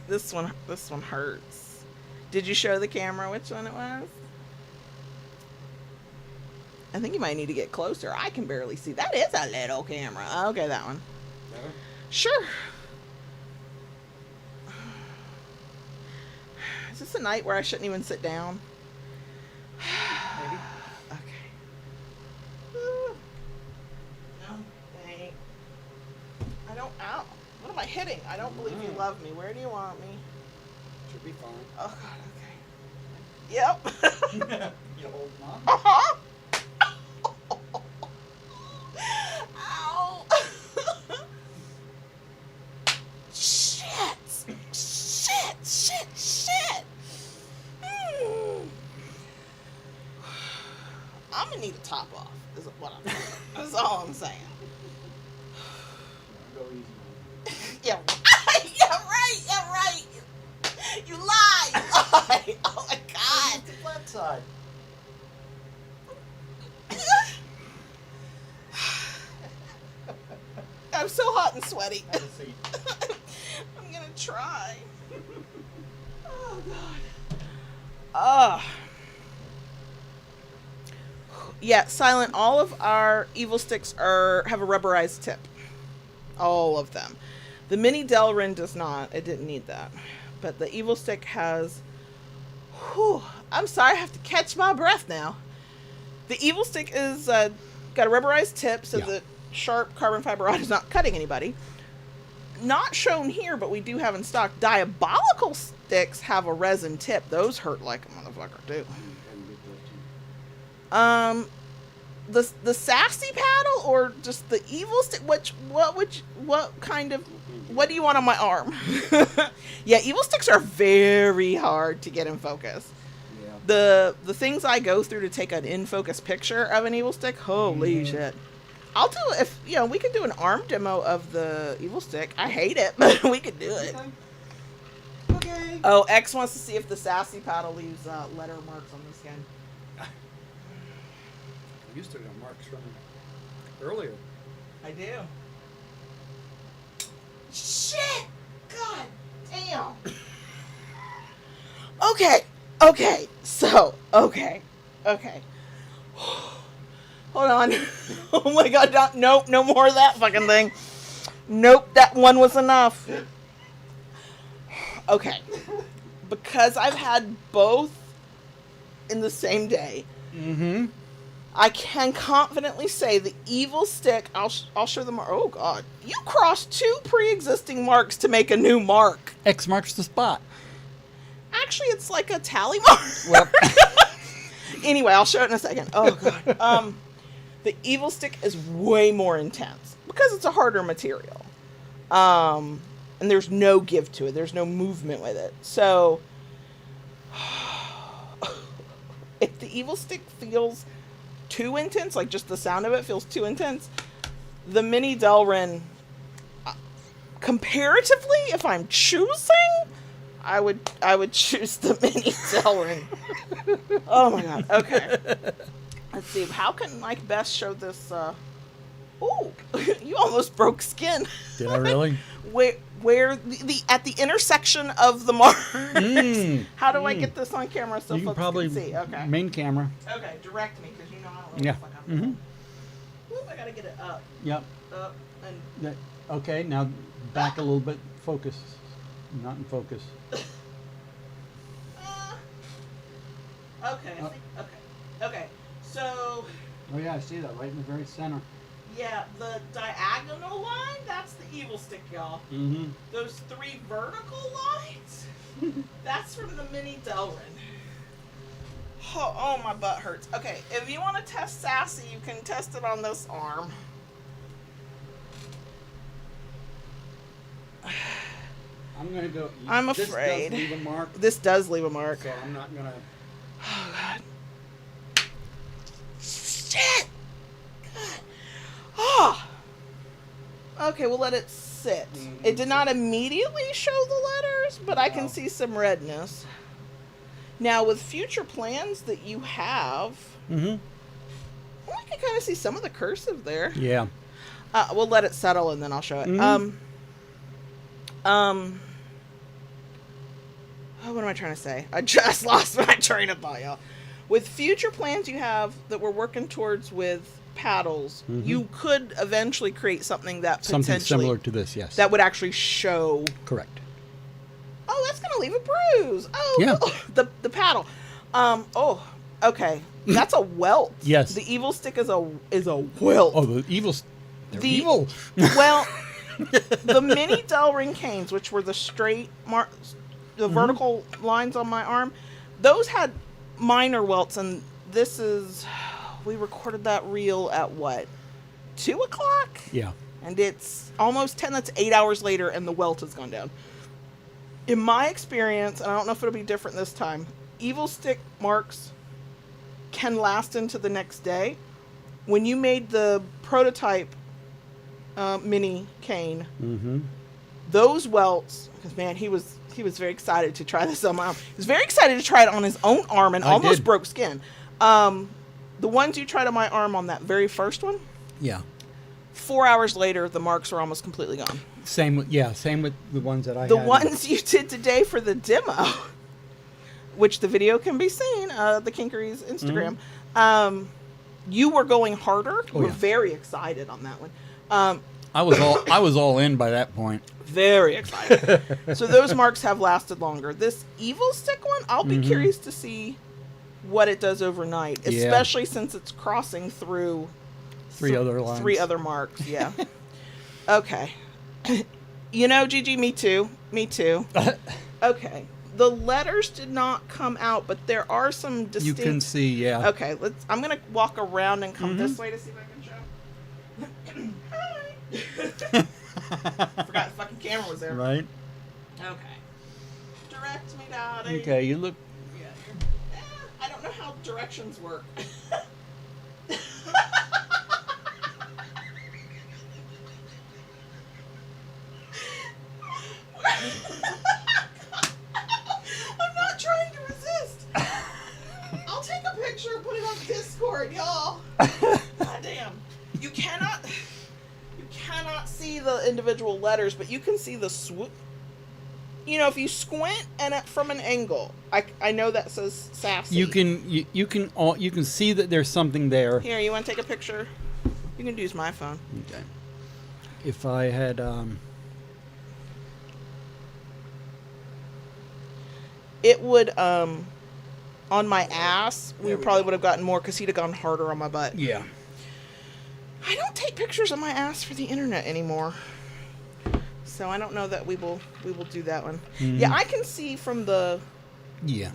This one hurts. Did you show the camera which one it was? I think you might need to get closer. I can barely see. That is a little camera. Okay, that one. Better? Sure. Is this a night where I shouldn't even sit down? Maybe. Okay. No, thanks. I don't. Ow. What am I hitting? I don't believe you love me. Where do you want me? Should be fine. Oh, God, okay. Yep. You hold on. Uh-huh. Shit. I'm gonna need a top off. Is what I'm saying. That's all I'm saying. Go easy. Yeah, right. You lie. Oh my God. The flat side. I'm so hot and sweaty. Have a seat. I'm gonna try. Oh God. Yeah, Silent. All of our evil sticks have a rubberized tip. All of them. The mini Delrin does not. It didn't need that. But the evil stick has. Whew, I'm sorry, I have to catch my breath now. The evil stick is got a rubberized tip, so the sharp carbon fiber rod is not cutting anybody. Not shown here, but we do have in stock. Diabolical sticks have a resin tip. Those hurt like a motherfucker too. The sassy paddle or just the evil stick? What do you want on my arm? Yeah, evil sticks are very hard to get in focus. Yeah. The things I go through to take an in focus picture of an evil stick, holy shit. I'll do it if we could do an arm demo of the evil stick. I hate it, but we could do it. Okay. Oh, X wants to see if the sassy paddle leaves letter marks on the skin. I used to have marks from earlier. I do. Shit! God damn. Okay. So, okay. Hold on. Oh my God. Nope, no more of that fucking thing. Nope, that one was enough. Okay. Because I've had both in the same day. Mm-hmm. I can confidently say the evil stick, I'll show them. Oh God. You crossed 2 pre-existing marks to make a new mark. X marks the spot. Actually, it's like a tally mark. Well. Anyway, I'll show it in a second. Oh God. The evil stick is way more intense because it's a harder material. And there's no give to it. There's no movement with it. So if the evil stick feels too intense, like just the sound of it feels too intense, the mini Delrin, comparatively, if I'm choosing, I would choose the mini Delrin. Oh my God. Okay. Let's see. How can I best show this? Oh, you almost broke skin. Did I really? Where the at the intersection of the marks. How do I get this on camera so you can folks probably can see? Okay. Main camera. Okay, direct me because you know I don't know Yeah. what the fuck I'm doing. Oop, I gotta get it up. Yep. Up and. Okay, now back a little bit. Focus. Not in focus. Okay. Okay. So. Oh yeah, I see that right in the very center. Yeah, the diagonal line, that's the evil stick, y'all. Mm-hmm. Those 3 vertical lines, that's from the mini Delrin. Oh, my butt hurts. Okay, if you want to test sassy, you can test it on this arm. I'm going to go. I'm afraid. This does leave a mark. This does leave a mark. So I'm not going to. Oh, God. Shit! God. Oh! Okay, we'll let it sit. Mm-hmm. It did not immediately show the letters, but I can see some redness. Now, with future plans that you have, I can kind of see some of the cursive there. Yeah. We'll let it settle and then I'll show it. Mm-hmm. What am I trying to say? I just lost my train of thought, y'all. With future plans you have that we're working towards with paddles, you could eventually create something that potentially... Something similar to this, yes. That would actually show... Correct. Oh, that's going to leave a bruise. Oh, yeah. The paddle. Okay. That's a welt. Yes. The evil stick is a welt. Oh, the evil... They're evil. Well, the mini Delrin canes, which were the straight the vertical lines on my arm, those had minor welts, and this is... We recorded that reel at what? 2 o'clock? Yeah. And it's almost 10. That's 8 hours later, and the welt has gone down. In my experience, and I don't know if it'll be different this time, evil stick marks can last into the next day. When you made the prototype mini cane, those welts, because man, he was very excited to try this on my arm. He was very excited to try it on his own arm and almost broke skin. The ones you tried on my arm on that very first one, Yeah. 4 hours later, the marks were almost completely gone. Same with the ones that I The had. ones you did today for the demo, which the video can be seen, the Kinkery's Instagram, you were going harder. You were very excited on that one. I was all in by that point. Very excited. So those marks have lasted longer. This evil stick one, I'll be curious to see what it does overnight, especially since it's crossing through Three other lines. 3 other marks, yeah. Okay. You know, Gigi, me too. Me too. Okay. The letters did not come out, but there are some distinct... You can see, yeah. Okay, I'm going to walk around and come this way to see if I can show. Hi! Forgot the fucking camera was there. Right? Okay. Direct me, Daddy. Okay, you look... I don't know how directions work. I'm not trying to resist. I'll take a picture and put it on Discord, y'all. God damn. You cannot see the individual letters, but you can see the swoop. You know, if you squint and from an angle, I know that says sassy. You can see that there's something there. Here, you want to take a picture? You can use my phone. Okay. If I had it would on my ass, we probably would have gotten more because he'd have gone harder on my butt. Yeah. I don't take pictures of my ass for the internet anymore, so I don't know that we will do that one. Yeah, I can see from the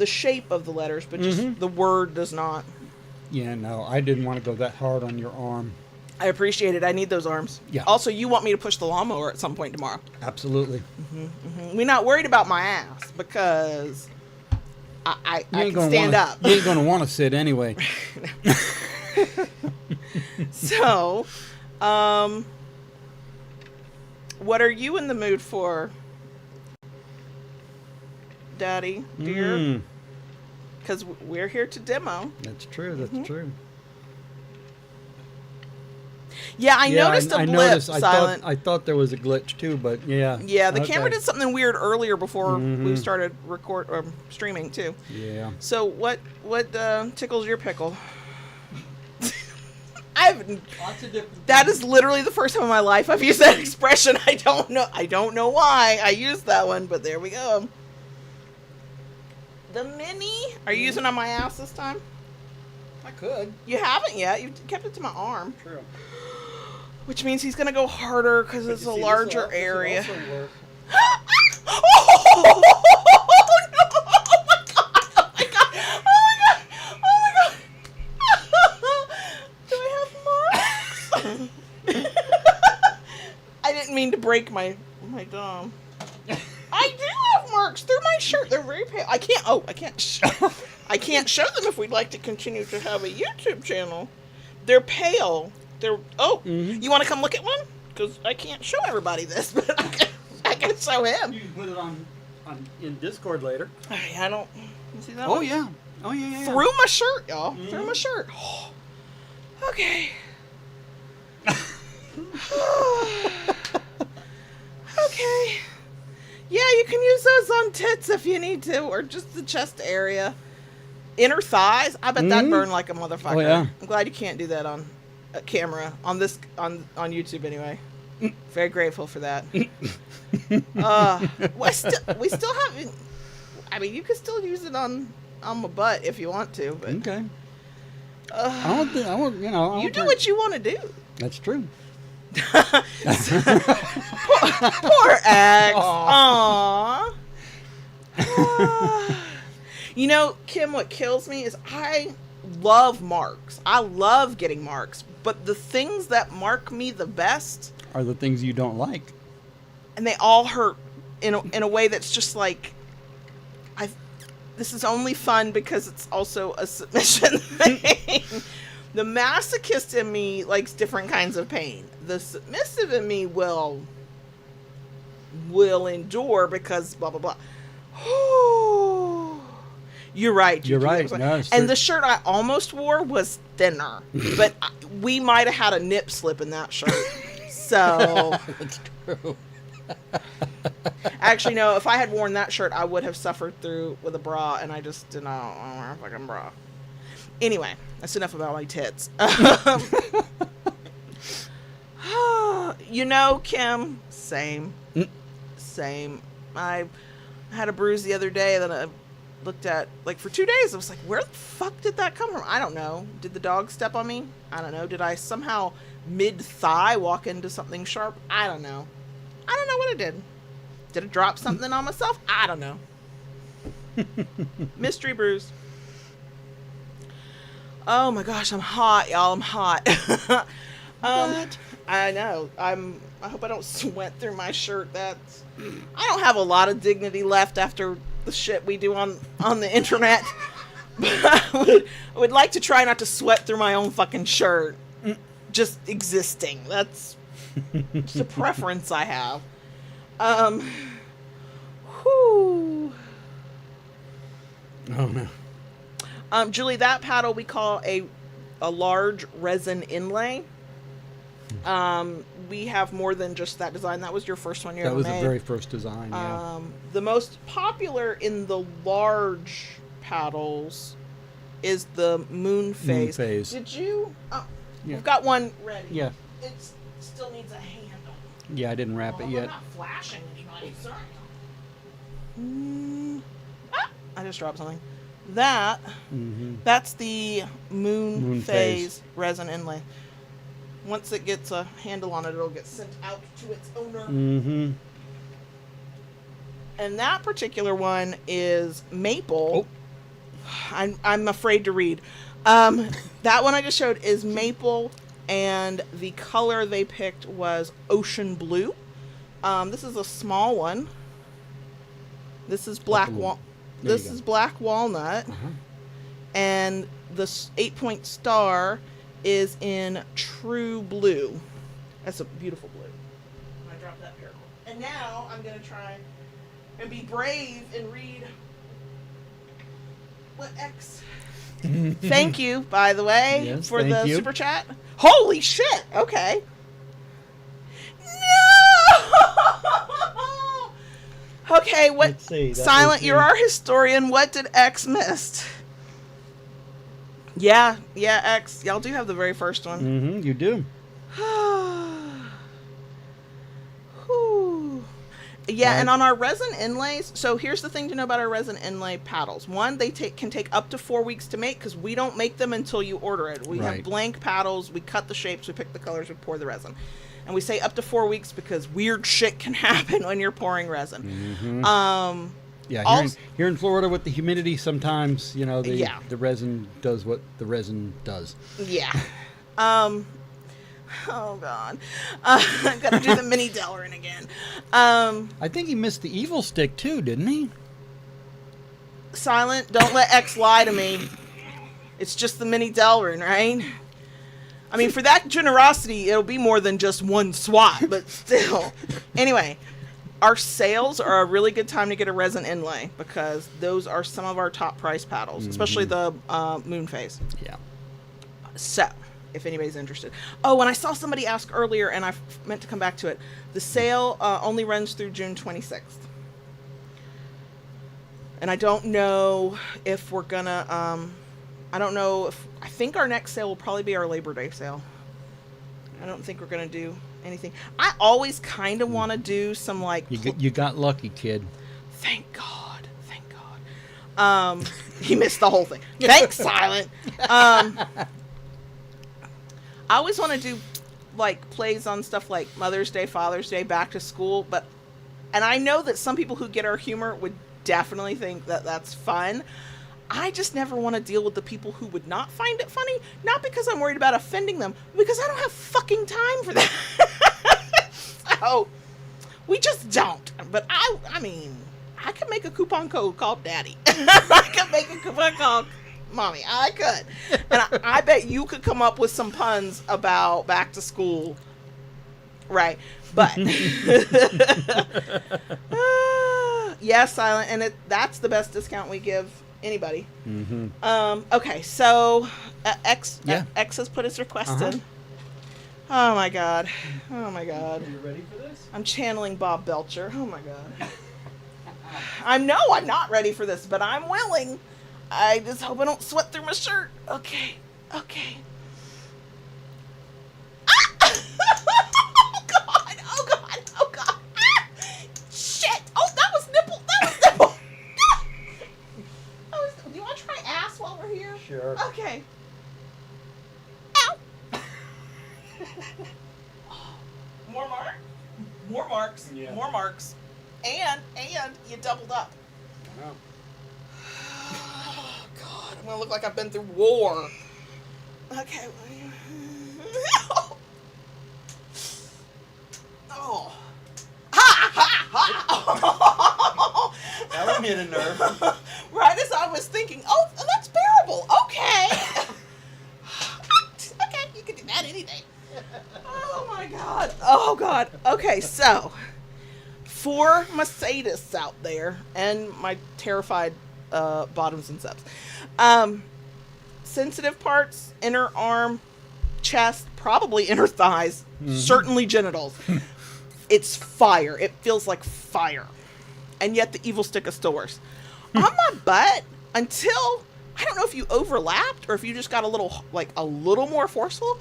shape of the letters, but just the word does not. Yeah, no, I didn't want to go that hard on your arm. I appreciate it. I need those arms. Yeah. Also, you want me to push the lawnmower at some point tomorrow. Absolutely. We're not worried about my ass because I can stand up. You ain't going to want to sit anyway. So, what are you in the mood for, Daddy, dear? Because we're here to demo. That's true. That's true. Yeah, I noticed a blip, Silent. I thought there was a glitch too, but yeah. Yeah, the camera did something weird earlier before we started streaming too. Yeah. So what tickles your pickle? That is literally the first time in my life I've used that expression. I don't know why I used that one, but there we go. The mini. Are you using it on my ass this time? I could. You haven't yet. You kept it to my arm. True. Which means he's gonna go harder because it's a larger area. I didn't mean to break my dome. I do have marks through my shirt. They're very pale. I can't show them if we'd like to continue to have a YouTube channel. They're pale. You want to come look at one? Because I can't show everybody this, but I can show him. You can put it on in Discord later. I don't. You see that? Oh one? yeah. Oh yeah. Through my shirt, y'all. Through my shirt. Okay. Okay. Yeah, you can use those on tits if you need to, or just the chest area. Inner thighs. I bet that'd burn like a motherfucker. Oh, yeah. I'm glad you can't do that on a camera on YouTube anyway. Very grateful for that. We still haven't. I mean, you could still use it on my butt if you want to, but Okay. you do what you want to do. That's true. Poor X. Aww. You know, Kim, what kills me is I love marks. I love getting marks. But the things that mark me the best Are the things you don't like. and they all hurt in a way that's just like, this is only fun because it's also a submission thing. The masochist in me likes different kinds of pain. The submissive in me will endure because blah blah blah. You're right. Gigi. You're right. No, and the shirt I almost wore was thinner, but we might have had a nip slip in that shirt. So that's true. actually, no. If I had worn that shirt, I would have suffered through with a bra, and I just didn't wear a fucking bra. Anyway, that's enough about my tits. You know, Kim, same. I had a bruise the other day that I looked at, like, for 2 days. I was like, where the fuck did that come from? I don't know. Did the dog step on me? I don't know. Did I somehow mid-thigh walk into something sharp? I don't know. I don't know what I did. Did I drop something on myself? I don't know. Mystery bruise. Oh my gosh, I'm hot, y'all. I'm hot. What? I know. I hope I don't sweat through my shirt. I don't have a lot of dignity left after the shit we do on the internet. But I would like to try not to sweat through my own fucking shirt. Just existing. That's just a preference I have. Whew. Oh no. Julie, that paddle we call a large resin inlay. We have more than just that design. That was your first one you ever made. That was the very first design, yeah. The most popular in the large paddles is the moon phase. Did you? Oh, yeah. We've got one ready. Yeah. It still needs a handle. Yeah, I didn't wrap it yet. I'm not flashing anybody. Sorry. I just dropped something. That's the moon phase resin inlay. Once it gets a handle on it, it'll get sent out to its owner. And that particular one is maple. Oh. I'm afraid to read. That one I just showed is maple, and the color they picked was ocean blue. This is a small one. This is black black walnut, and the 8-point star is in true blue. That's a beautiful blue. I dropped that paracord. And now I'm going to try and be brave and read what X. Thank you, by the way, for the super chat. Holy shit! Okay. No! Okay, what? Let's see, Silent, you're our historian. What did X miss? Yeah, X. Y'all do have the very first one. You do. Yeah, and on our resin inlays, so here's the thing to know about our resin inlay paddles. One, they can take up to 4 weeks to make because we don't make them until you order it. We have blank paddles, we cut the shapes, we pick the colors, we pour the resin. And we say up to 4 weeks because weird shit can happen when you're pouring resin. Yeah, here in Florida with the humidity, sometimes, the resin does what the resin does. Yeah. Oh, God. I've got to do the mini Delrin again. I think he missed the evil stick, too, didn't he? Silent, don't let X lie to me. It's just the mini Delrin, right? I mean, for that generosity, it'll be more than just one swap, but still. Anyway, our sales are a really good time to get a resin inlay because those are some of our top price paddles, especially the moon phase. Yeah. So, if anybody's interested. Oh, and I saw somebody ask earlier, and I meant to come back to it. The sale only runs through June 26th. And I don't know if we're gonna, I think our next sale will probably be our Labor Day sale. I don't think we're gonna do anything. I always kind of want to do some, like... You got lucky, kid. Thank God. He missed the whole thing. Thanks, Silent. I always want to do, like, plays on stuff like Mother's Day, Father's Day, back to school, and I know that some people who get our humor would definitely think that that's fun. I just never want to deal with the people who would not find it funny, not because I'm worried about offending them, because I don't have fucking time for that. So, We just don't. But I mean, I could make a coupon code called Daddy. I could make a coupon called Mommy. I could. And I bet you could come up with some puns about back to school. Right. But yeah, silent, and that's the best discount we give anybody. Mm-hmm. Okay, so X has put his request in. Oh my god. Oh my god. Are you ready for this? I'm channeling Bob Belcher. Oh my god. I'm not ready for this, but I'm willing. I just hope I don't sweat through my shirt. Okay. Okay. Sure. Okay. Ow! More marks? More marks. Yeah. More marks. And you doubled up. Wow. Oh, God. I'm going to look like I've been through war. Okay. Oh. Ha! Ha! Ha! That one hit a nerve. Right as I was thinking, oh, that's bearable. Okay. Okay, you can do that any day. Oh my god. Oh god. Okay, so for my sadists out there and my terrified bottoms and subs, sensitive parts, inner arm, chest, probably inner thighs, certainly genitals. It's fire. It feels like fire. And yet the evil stick is still worse. On my butt, until, I don't know if you overlapped or if you just got a little more forceful,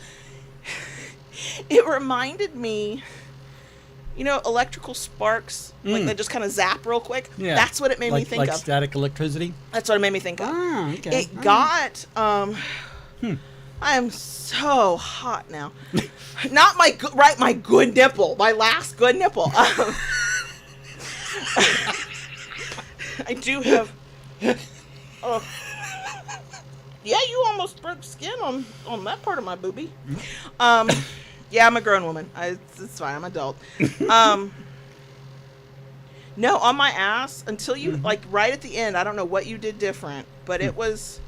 it reminded me, electrical sparks, like they just kind of zap real quick. Yeah. That's what it made me think like of. Static electricity? That's what it made me think of. Ah, okay. It got, I am so hot now. Not my good nipple, my last good nipple. I do have. Oh, yeah, you almost broke skin on that part of my boobie. Yeah, I'm a grown woman. It's fine. I'm adult. No, on my ass until you right at the end. I don't know what you did different, but it was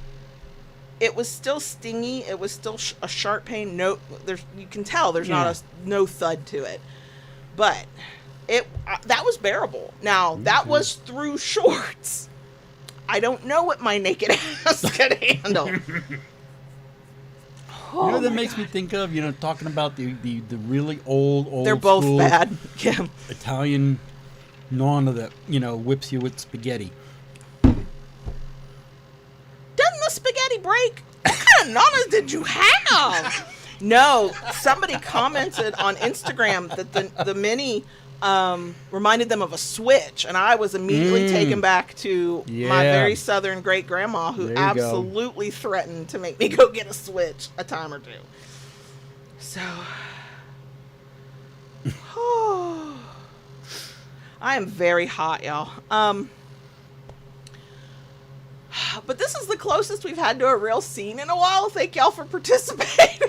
still stingy. It was still a sharp pain. No, you can tell there's not no thud to it, but. That was bearable. Now, that was through shorts. I don't know what my naked ass could handle. You know what that makes me think of? Talking about the really old They're both school bad. Yeah. Italian nonna that, whips you with spaghetti. Doesn't the spaghetti break? What kind of nonnas did you have? No, somebody commented on Instagram that the mini reminded them of a switch, and I was immediately taken back to my very southern great grandma who absolutely threatened to make me go get a switch a time or two. So I am very hot, y'all. But this is the closest we've had to a real scene in a while. Thank y'all for participating.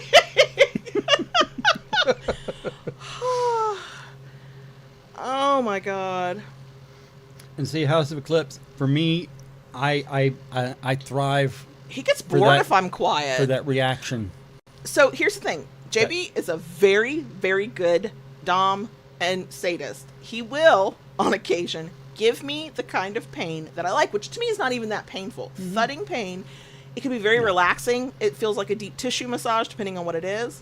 Oh my god. And see, House of Eclipse, for me, I thrive. He gets bored if I'm quiet. For that reaction. So here's the thing. JB is a very, very good dom and sadist. He will, on occasion, give me the kind of pain that I like, which to me is not even that painful. Thudding pain. It can be very relaxing. It feels like a deep tissue massage, depending on what it is.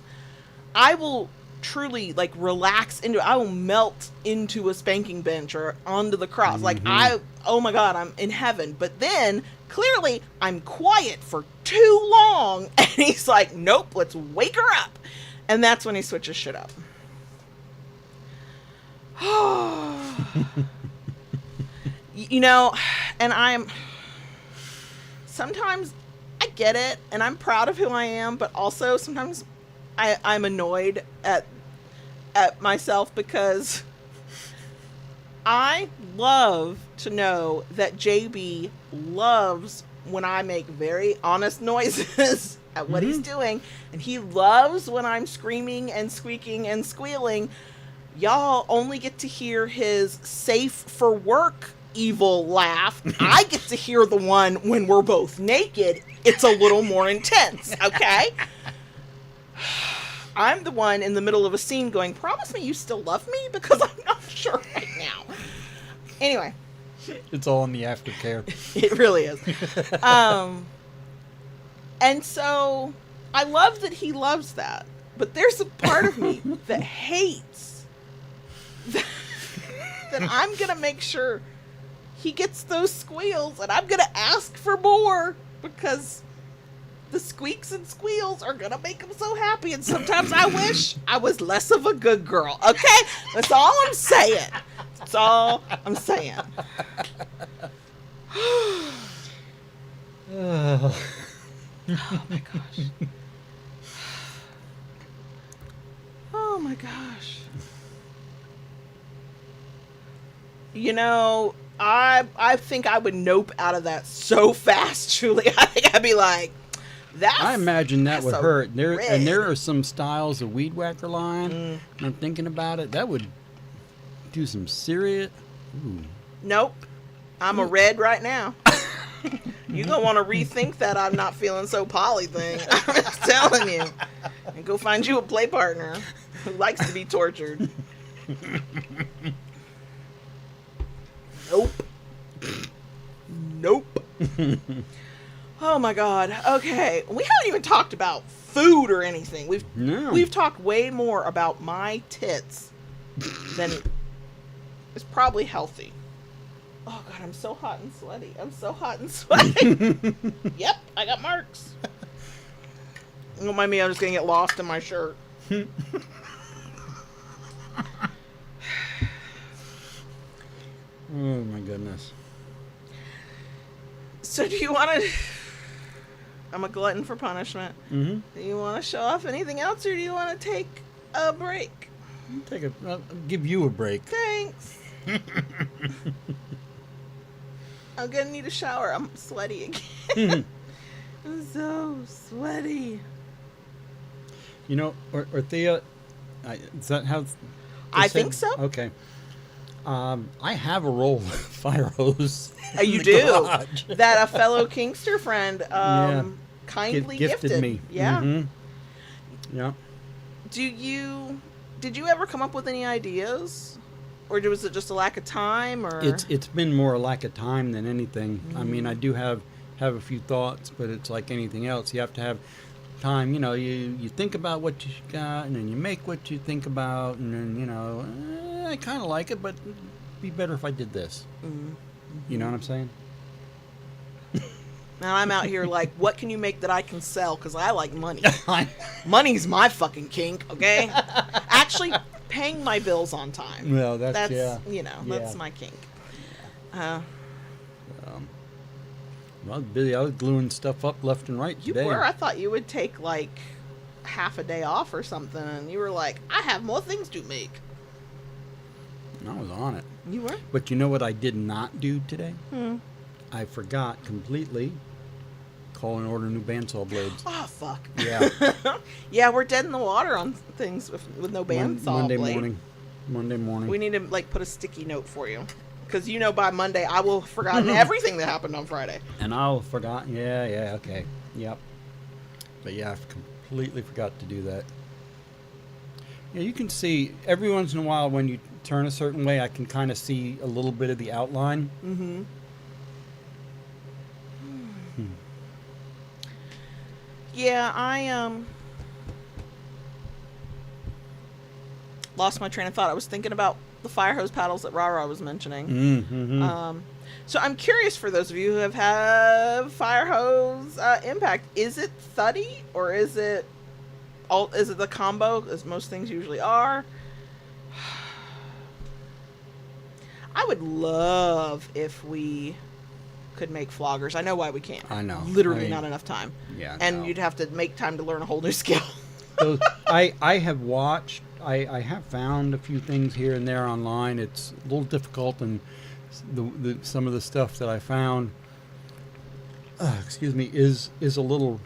I will truly relax into it. I will melt into a spanking bench or onto the cross. Oh my god, I'm in heaven. But then clearly I'm quiet for too long and he's like, nope, let's wake her up. And that's when he switches shit up. And sometimes I get it and I'm proud of who I am, but also sometimes I'm annoyed at myself because I love to know that JB loves when I make very honest noises at what he's doing, and he loves when I'm screaming and squeaking and squealing, y'all only get to hear his safe for work evil laugh. I get to hear the one when we're both naked. It's a little more intense, okay? I'm the one in the middle of a scene going, promise me you still love me? Because I'm not sure right now. Anyway. It's all in the aftercare. It really is. And so I love that he loves that. But there's a part of me that hates that I'm going to make sure he gets those squeals, and I'm going to ask for more because the squeaks and squeals are going to make him so happy. And sometimes I wish I was less of a good girl. Okay? That's all I'm saying. That's all I'm saying. Oh my gosh. Oh my gosh. You know, I think I would nope out of that so fast, Julie. I think I'd be like, that's I imagine that would hurt. red. There are some styles of weed whacker line. And I'm thinking about it. That would do some serious. Ooh. Nope. I'm a red right now. You're going to want to rethink that I'm not feeling so poly thing. I'm just telling you. And go find you a play partner who likes to be tortured. Nope. Nope. Oh my God. Okay. We haven't even talked about food or anything. We've talked way more about my tits than is probably healthy. Oh God, I'm so hot and sweaty. I'm so hot and sweaty. Yep, I got marks. Don't mind me, I'm just gonna get lost in my shirt. Oh my goodness. So do you want to... I'm a glutton for punishment. Mm-hmm. Do you want to show off anything else, or do you want to take a break? I'll give you a break. Thanks. I'm gonna need a shower. I'm sweaty again. I'm so sweaty. You know, Thea, is that how... I think so. Okay. I have a roll of fire hose. You do? Garage. That a fellow Kinkster friend kindly gifted me. Yeah. Mm-hmm. Yeah. Did you ever come up with any ideas? Or was it just a lack of time? Or It's been more a lack of time than anything. I mean, I do have a few thoughts, but it's like anything else. You have to have time. You know, you think about what you got, and then you make what you think about, and then, you know, I kind of like it, but it'd be better if I did this. Mm-hmm. You know what I'm saying? Now I'm out here like, what can you make that I can sell? Because I like money. Money's my fucking kink, okay? Actually, paying my bills on time. Well, that's yeah. You know, that's my kink. Well, I was busy. I was gluing stuff up left and right today. You were? I thought you would take like half a day off or something, and you were like, I have more things to make. I was on it. You were? But you know what I did not do today? I forgot completely. Call and order new bandsaw blades. Oh, fuck. Yeah. Yeah, we're dead in the water on things with no bandsaw blade. Monday morning. We need to like put a sticky note for you. Because you know by Monday I will have forgotten everything that happened on Friday. And I'll have forgotten. Yeah, okay. Yep. But yeah, I completely forgot to do that. Yeah, you can see every once in a while when you turn a certain way, I can kind of see a little bit of the outline. Mm-hmm. Yeah, I lost my train of thought. I was thinking about the fire hose paddles that Rara was mentioning. Mm-hmm. So I'm curious, for those of you who have had fire hose impact, is it thuddy or is it the combo, as most things usually are? I would love if we could make floggers. I know why we can't. I know. Literally not enough time. Yeah. And no. you'd have to make time to learn a whole new skill. So I have watched. I have found a few things here and there online. It's a little difficult, and some of the stuff that I found, is a little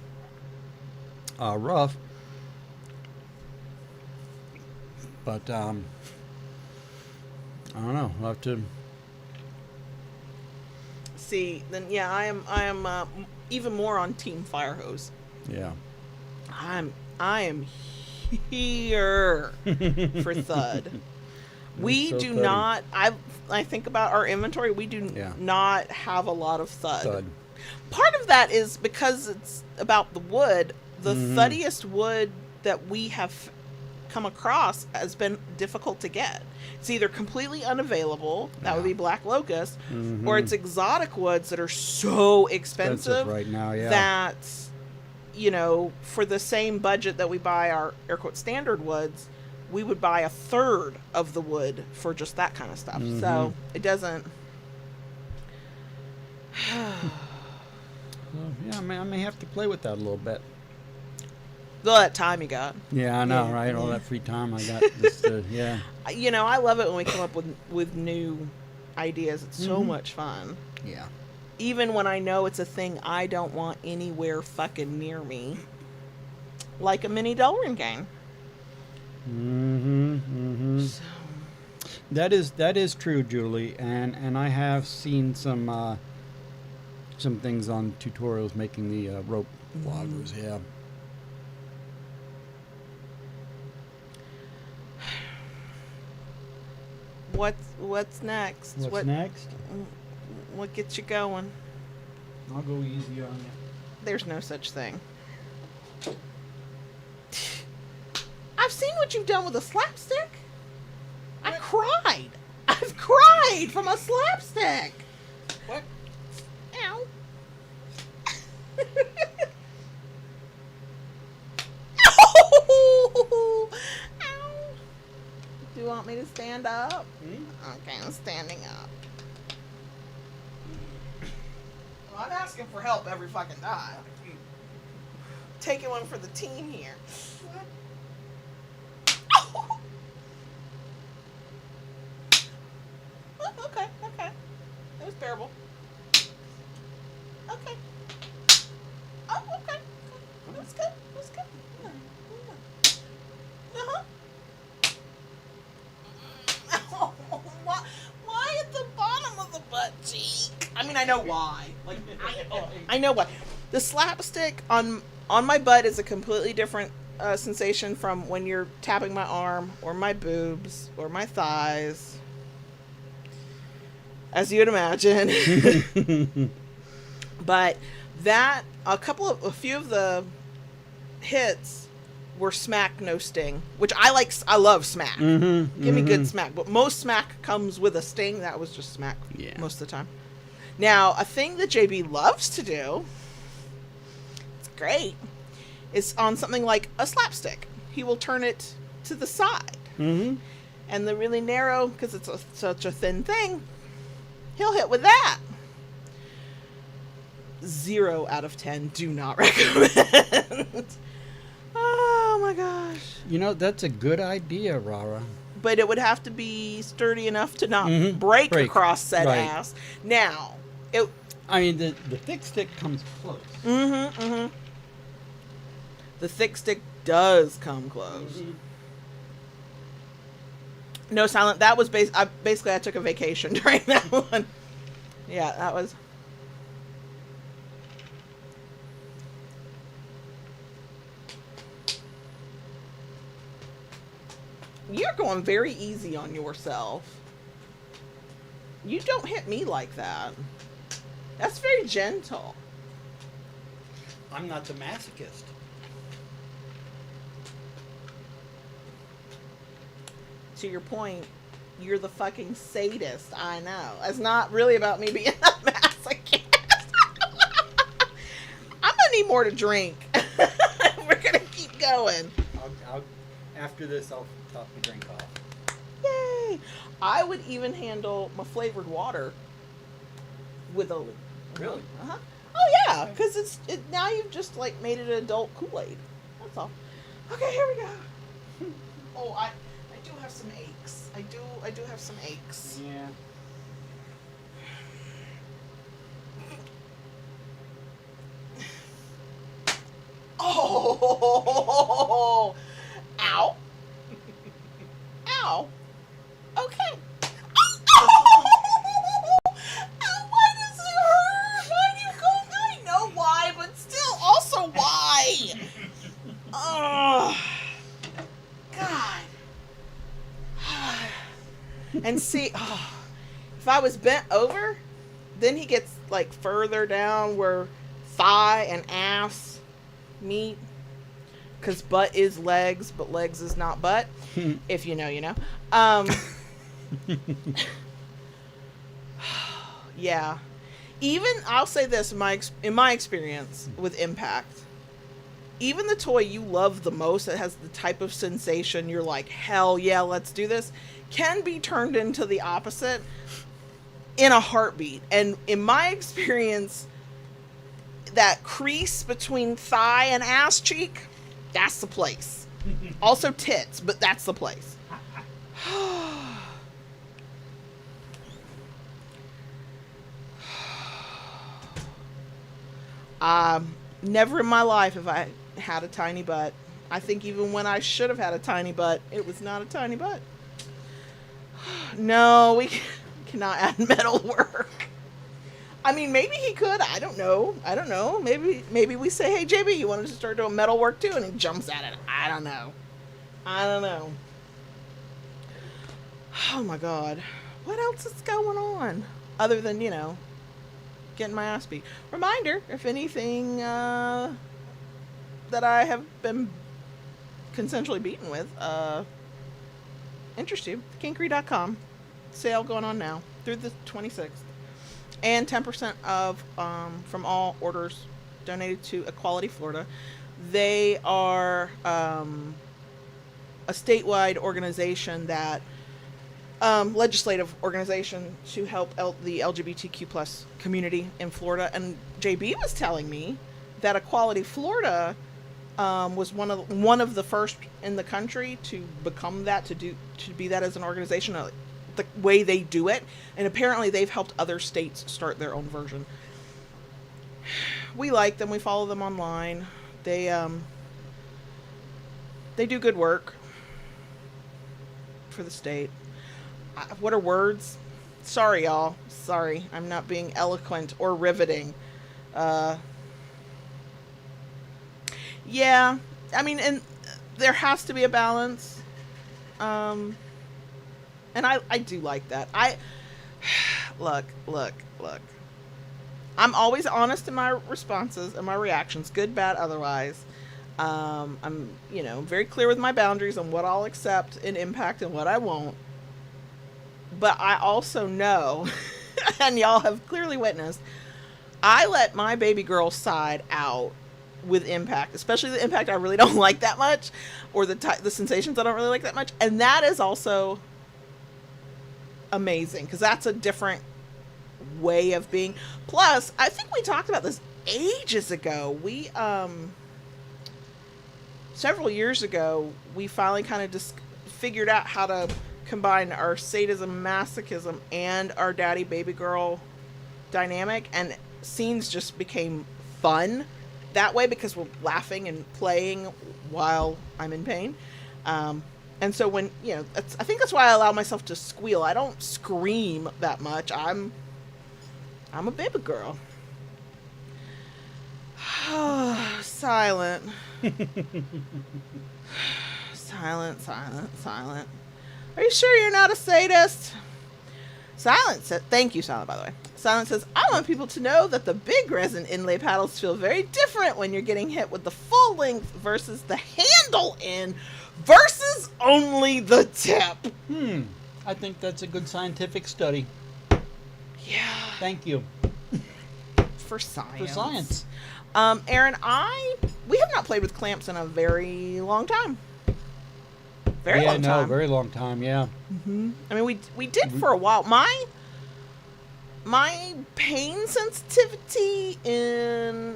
rough. But I don't know. I'll have to. See, then yeah, I am even more on Team Fire Hose. Yeah. I am here for Thud. We so do thuddy. not. I think about our inventory. We do Yeah. not have a lot of Thud. Thud. Part of that is because it's about the wood. The Mhm. thuddiest wood that we have come across has been difficult to get. It's either completely unavailable, that would Yeah. be black locust, Mhm. or it's exotic woods that are so expensive right now. Yeah. that, you know, for the same budget that we buy our air quote standard woods, we would buy a third of the wood for just that kind of stuff. Mhm. So it doesn't. Well, yeah, I may have to play with that a little bit. All that time you got. Yeah, I know, Yeah. right? All that free time I got. Just, yeah. You know, I love it when we come up with new ideas. It's so Mhm. much fun. Yeah. Even when I know it's a thing I don't want anywhere fucking near me. Like a mini Delrin game. Mm-hmm. Mm-hmm. So, That is true, Julie, and I have seen some things on tutorials making the rope floggers. Yeah. what's next? What's next? What gets you going? I'll go easy on you. There's no such thing. I've seen what you've done with a slapstick. I cried. I've cried from a slapstick. What? Ow. Ow. Ow. Do you want me to stand up? Okay, I'm standing up. Well, I'm asking for help every fucking time. Taking one for the team here. Oh, okay. It was bearable. Okay. Oh, okay. That's good. Uh-huh. Why at the bottom of the butt cheek? I mean, I know why. Like, I know why. The slapstick on my butt is a completely different sensation from when you're tapping my arm or my boobs or my thighs, as you'd imagine. But that a few of the hits were smack, no sting, which I like. I love smack. Mm-hmm. Give me good smack, but most smack comes with a sting. That was just smack most of the time. Now, a thing that JB loves to do, it's great, is on something like a slapstick. He will turn it to the side. Mm-hmm. And the really narrow, because it's such a thin thing, he'll hit with that. 0 out of 10, do not recommend. Oh my gosh. You know, that's a good idea, Rara. But it would have to be sturdy enough to not Mhm. break Break. across said Right. ass. Now, I mean, the thick stick comes close. the thick stick does come close. Mhm. No, silent. That was basically I took a vacation during that one. Yeah, that was. You're going very easy on yourself. You don't hit me like that. That's very gentle. I'm not the masochist. To your point, you're the fucking sadist. I know. It's not really about me being a masochist. I'm gonna need more to drink. We're gonna keep going. I'll after this, I'll top the drink off. Yay! I would even handle my flavored water with a. Really? Uh huh. Oh yeah, because now you've just like made it adult Kool-Aid. That's all. Okay, here we go. Oh, I do have some aches. I do have some aches. Yeah. Oh! Ow! Ow! Okay. And see, if I was bent over, then he gets like further down where thigh and ass meet. Because butt is legs, but legs is not butt. If you know, you know. Yeah. Even, I'll say this, in my experience with Impact, even the toy you love the most that has the type of sensation you're like, hell yeah, let's do this, can be turned into the opposite in a heartbeat. And in my experience, that crease between thigh and ass cheek, that's the place. Also tits, but that's the place. Never in my life have I had a tiny butt. I think even when I should have had a tiny butt, it was not a tiny butt. No, we cannot add metal work. I mean, maybe he could. I don't know. Maybe we say, hey, JB, you wanted to start doing metal work too? And he jumps at it. I don't know. Oh, my God. What else is going on? Other than, getting my ass beat. Reminder, if anything that I have been consensually beaten with interests you, Kinkery.com. Sale going on now through the 26th. And 10% of from all orders donated to Equality Florida. They are a statewide organization that legislative organization to help the LGBTQ plus community in Florida. And JB was telling me that Equality Florida was one of the first in the country to become that, to be that as an organization. The way they do it, and apparently they've helped other states start their own version. We like them. We follow them online. They do good work for the state. What are words? Sorry, y'all. Sorry, I'm not being eloquent or riveting. Yeah, I mean, and there has to be a balance. And I do like that. Look. I'm always honest in my responses and my reactions, good, bad, otherwise. I'm, very clear with my boundaries on what I'll accept in Impact and what I won't. But I also know, and y'all have clearly witnessed, I let my baby girl side out with Impact, especially the Impact I really don't like that much, or the sensations I don't really like that much. And that is also amazing, because that's a different way of being. Plus, I think we talked about this ages ago. We several years ago, we finally kind of just figured out how to combine our sadism, masochism, and our daddy baby girl dynamic, and scenes just became fun that way because we're laughing and playing while I'm in pain. And so when, I think that's why I allow myself to squeal. I don't scream that much. I'm a baby girl. Silent. Silent. Are you sure you're not a sadist? Silent said, thank you, Silent, by the way. Silent says, I want people to know that the big resin inlay paddles feel very different when you're getting hit with the full length versus the handle in versus only the tip. I think that's a good scientific study. Yeah. Thank you. For science. For science. Aaron, we have not played with clamps in a very long time. Very long time, yeah. Mm-hmm. I mean, we did for a while. My pain sensitivity in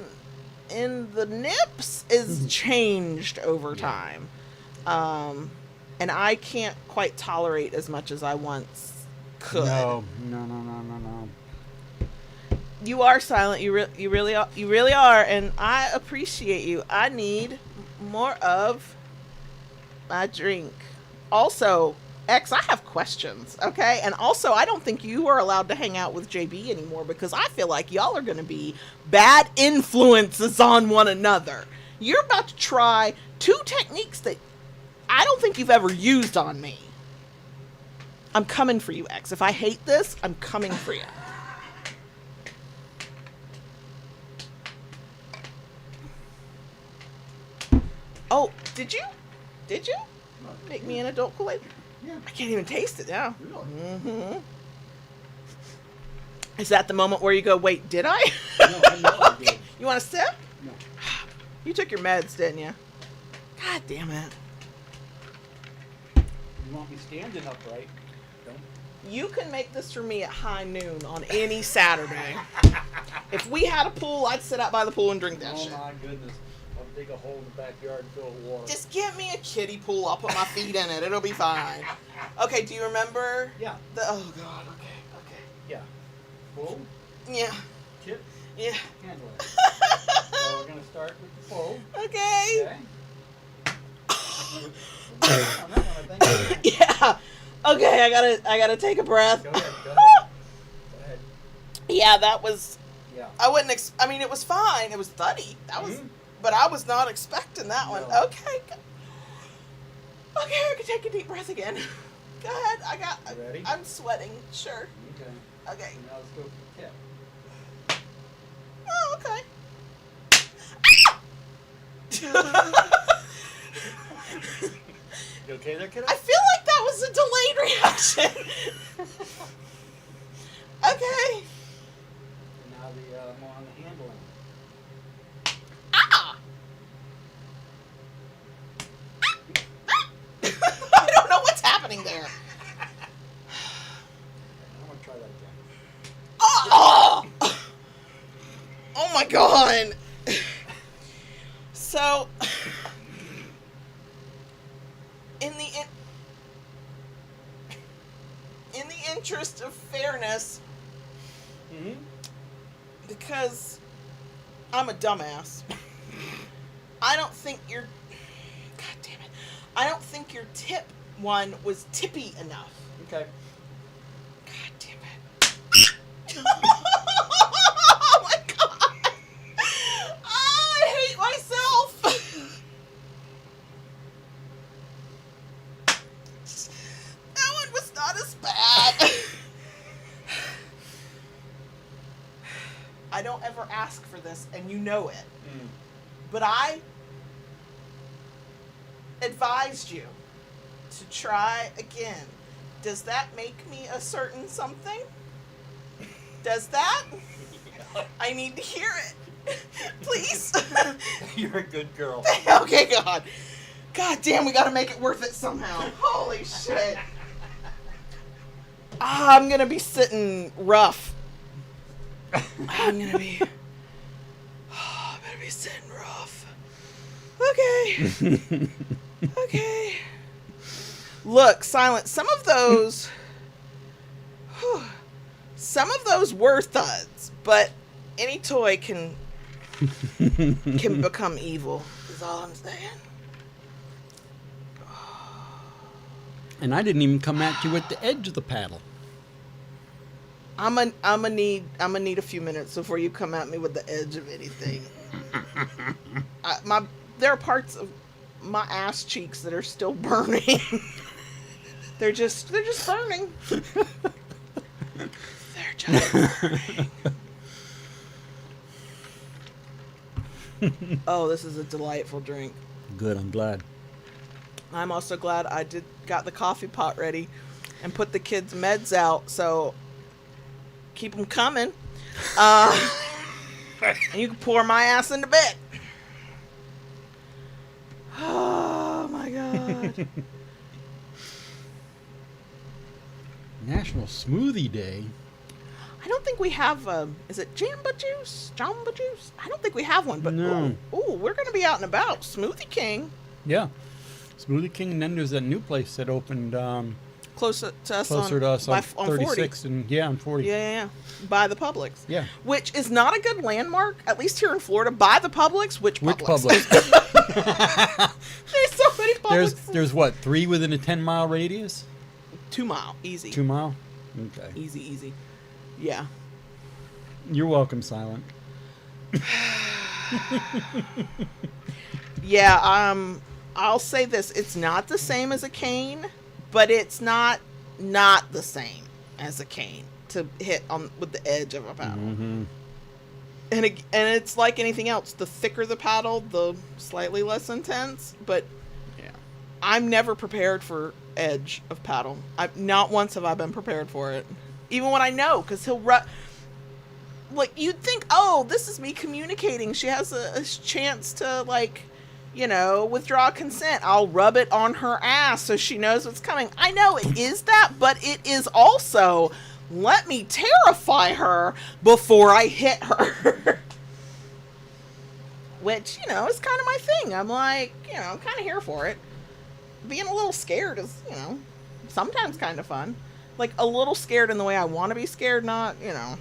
the nips is changed over time. And I can't quite tolerate as much as I once could. No. You are silent. You really are, and I appreciate you. I need more of my drink. Also, X, I have questions, okay? And also, I don't think you are allowed to hang out with JB anymore because I feel like y'all are going to be bad influences on one another. You're about to try 2 techniques that I don't think you've ever used on me. I'm coming for you, X. If I hate this, I'm coming for you. Oh, did you? Did you? Make me an adult Kool-Aid? Yeah. I can't even taste it now. Really? Mm-hmm. Is that the moment where you go, wait, did I? No, I know I did. You want a sip? No. You took your meds, didn't you? God damn it. You want me standing upright? Don't. You can make this for me at high noon on any Saturday. If we had a pool, I'd sit out by the pool and drink that Oh shit. my goodness. I'll dig a hole in the backyard and fill it with water. Just give me a kiddie pool. I'll put my feet in it. It'll be fine. Okay, do you remember? Yeah. Oh, God. Okay. Yeah. Full, Yeah. tip, Yeah. handle it. So we're going to start with the full. Okay. Okay. On that one, I think. Yeah. Okay, I gotta take a breath. Go ahead. Go ahead. Yeah, that was. Yeah. I wouldn't. I mean, it was fine. It was thuddy. That was. Mhm. But I was not expecting that one. No. Okay. Okay, I can take a deep breath again. Go ahead. You ready? I'm sweating. Sure. Okay. Okay. Now let's go for the tip. Oh, okay. You okay there, kiddo? I feel like that was a delayed reaction. Okay. And now the more on the handling. Ah! I don't know what's happening there. I'm gonna try that again. Oh! Oh my god. So, in the interest of fairness, Mm-hmm. because I'm a dumbass, I don't think your God damn it. I don't think your tip one was tippy enough. Okay. God damn it. Oh my god. Oh, I hate myself. That one was not as bad. I don't ever ask for this, and you know it. Mm. But I advised you to try again. Does that make me a certain something? Does that? I need to hear it. Please. You're a good girl. Okay, God. God damn, we gotta make it worth it somehow. Holy shit. I'm gonna be sitting rough. I'm gonna be sitting rough. Okay. Okay. Look, Silent, some of those were thuds, but any toy can become evil, is all I'm saying. And I didn't even come at you with the edge of the paddle. I'm gonna need a few minutes before you come at me with the edge of anything. There are parts of my ass cheeks that are still burning. They're just burning. They're just burning. Oh, this is a delightful drink. Good, I'm glad. I'm also glad I got the coffee pot ready and put the kids' meds out, so keep them coming. And you can pour my ass into bed. Oh my god. National Smoothie Day. I don't think we have, is it Jamba Juice? Jamba Juice? I don't think we have one, but No. ooh, we're going to be out and about. Smoothie King. Yeah. Smoothie King, and then there's that new place that opened Closer to us closer on, to us on on 36 40. and on 40. Yeah. By the Publix. Yeah. Which is not a good landmark, at least here in Florida. By the Publix? Which Publix? There's so many Publix. There's what, 3 within a 10-mile radius? 2 mile. Easy. 2 mile? Okay. Easy. Yeah. You're welcome, Silent. Yeah, I'll say this. It's not the same as a cane, but it's not not the same as a cane to hit on with the edge of a paddle. Mm-hmm. And it's like anything else. The thicker the paddle, the slightly less intense. But Yeah. I'm never prepared for edge of paddle. Not once have I been prepared for it. Even when I know, because he'll like, you'd think, oh, this is me communicating. She has a chance to, like, you know, withdraw consent. I'll rub it on her ass so she knows what's coming. I know it is that, but it is also, let me terrify her before I hit her. Which, you know, is kind of my thing. I'm like, you know, I'm kind of here for it. Being a little scared is, you know, sometimes kind of fun. Like, a little scared in the way I want to be scared, not, you know.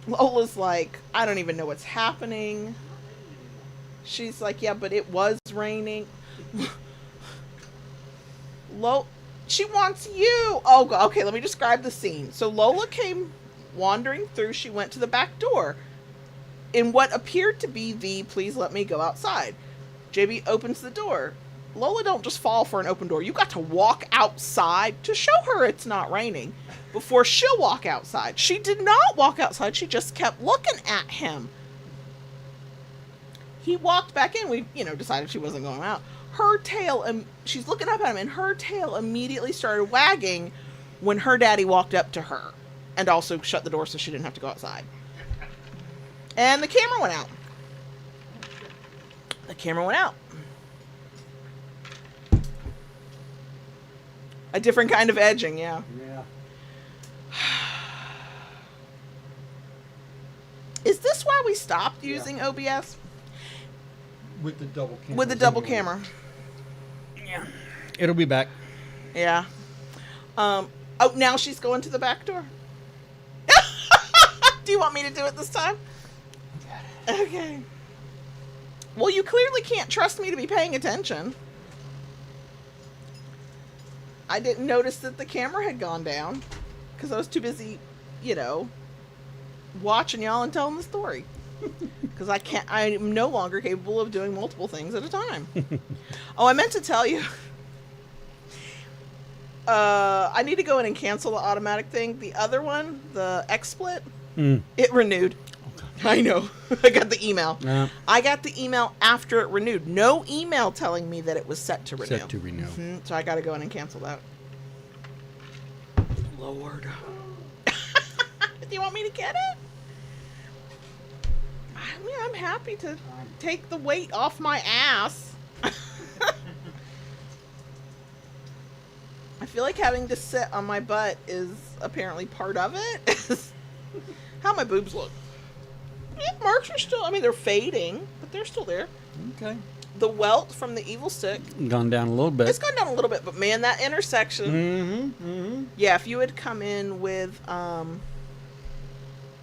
Lola's like, I don't even know what's happening. She's like, yeah, but it was raining. She wants you. Oh, okay, let me describe the scene. So Lola came wandering through. She went to the back door in what appeared to be the please let me go outside. JB opens the door. Lola don't just fall for an open door. You got to walk outside to show her it's not raining before she'll walk outside. She did not walk outside. She just kept looking at him. He walked back in. We, you know, decided she wasn't going out. Her tail, she's looking up at him, and her tail immediately started wagging when her daddy walked up to her and also shut the door so she didn't have to go outside. And the camera went out. The camera went out. A different kind of edging, yeah. Yeah. Is this why we stopped using OBS? With the double camera. With the double camera. Yeah. It'll be back. Yeah. Oh, now she's going to the back door. Do you want me to do it this time? Okay. Well, you clearly can't trust me to be paying attention. I didn't notice that the camera had gone down because I was too busy, you know, watching y'all and telling the story. Because I'm no longer capable of doing multiple things at a time. Oh, I meant to tell you. I need to go in and cancel the automatic thing. The other one, the XSplit, it renewed. I know. I got the email. I got the email after it renewed. No email telling me that it was set to renew. Set to renew. So I got to go in and cancel that. Lord. Do you want me to get it? I mean, I'm happy to take the weight off my ass. I feel like having to sit on my butt is apparently part of it. How my boobs look. Yeah, marks are still, I mean, they're fading, but they're still there. Okay. The welt from the evil stick. Gone down a little bit. It's gone down a little bit, but man, that intersection. Yeah, if you had come in with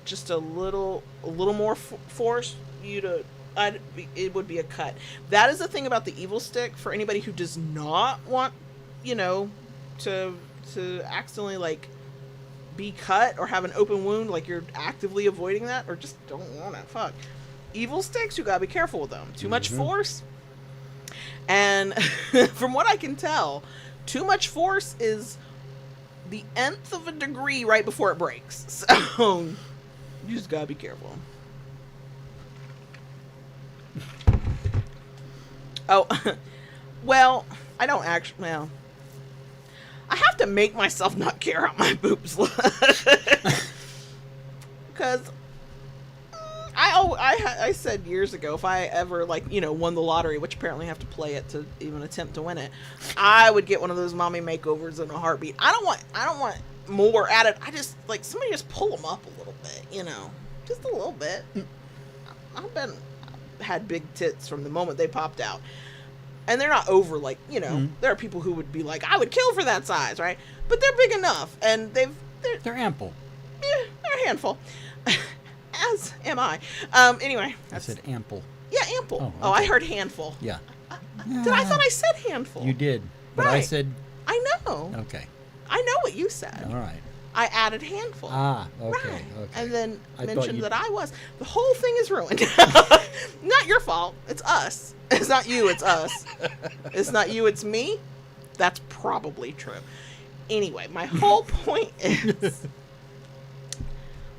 just a little more force, it would be a cut. That is the thing about the evil stick for anybody who does not want, you know, to accidentally, like, be cut or have an open wound, like you're actively avoiding that or just don't want it. Fuck. Evil sticks, you gotta be careful with them. Too much force. And from what I can tell, too much force is the nth of a degree right before it breaks. So you just gotta be careful. Oh, well, I don't actually, well, I have to make myself not care how my boobs look. Because I said years ago, if I ever, like, you know, won the lottery, which apparently I have to play it to even attempt to win it, I would get one of those mommy makeovers in a heartbeat. I don't want more at it. I just, like, somebody just pull them up a little bit, you know, just a little bit. I've had big tits from the moment they popped out. And they're not over, like, you know, there are people who would be like, I would kill for that size, right? But they're big enough, and they're ample. Yeah, they're a handful. As am I. Anyway. I said ample. Yeah, ample. Oh, okay. I heard handful. Yeah. I thought I said handful. You did. But right. I said... I know. Okay. I know what you said. All right. I added handful. Ah, okay. Right. Okay. And then I mentioned that I was. The whole thing is ruined. Not your fault. It's us. It's not you, it's us. It's not you, it's me. That's probably true. Anyway, my whole point is,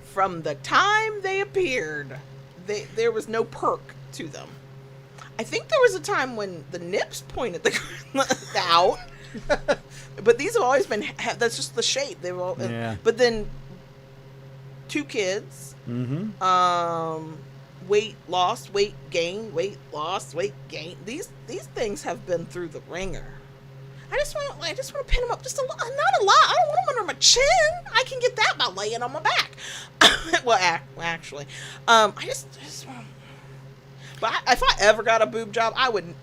from the time they appeared, there was no perk to them. I think there was a time when the nips pointed the out, but these have always been. That's just the shape. They've all. Yeah. But then, 2 kids. Mm-hmm. Weight loss, weight gain, weight loss, weight gain. These things have been through the ringer. I just want to pin them up just a lot, not a lot. I don't want them under my chin. I can get that by laying on my back. Well, actually, I just want. But if I ever got a boob job, I would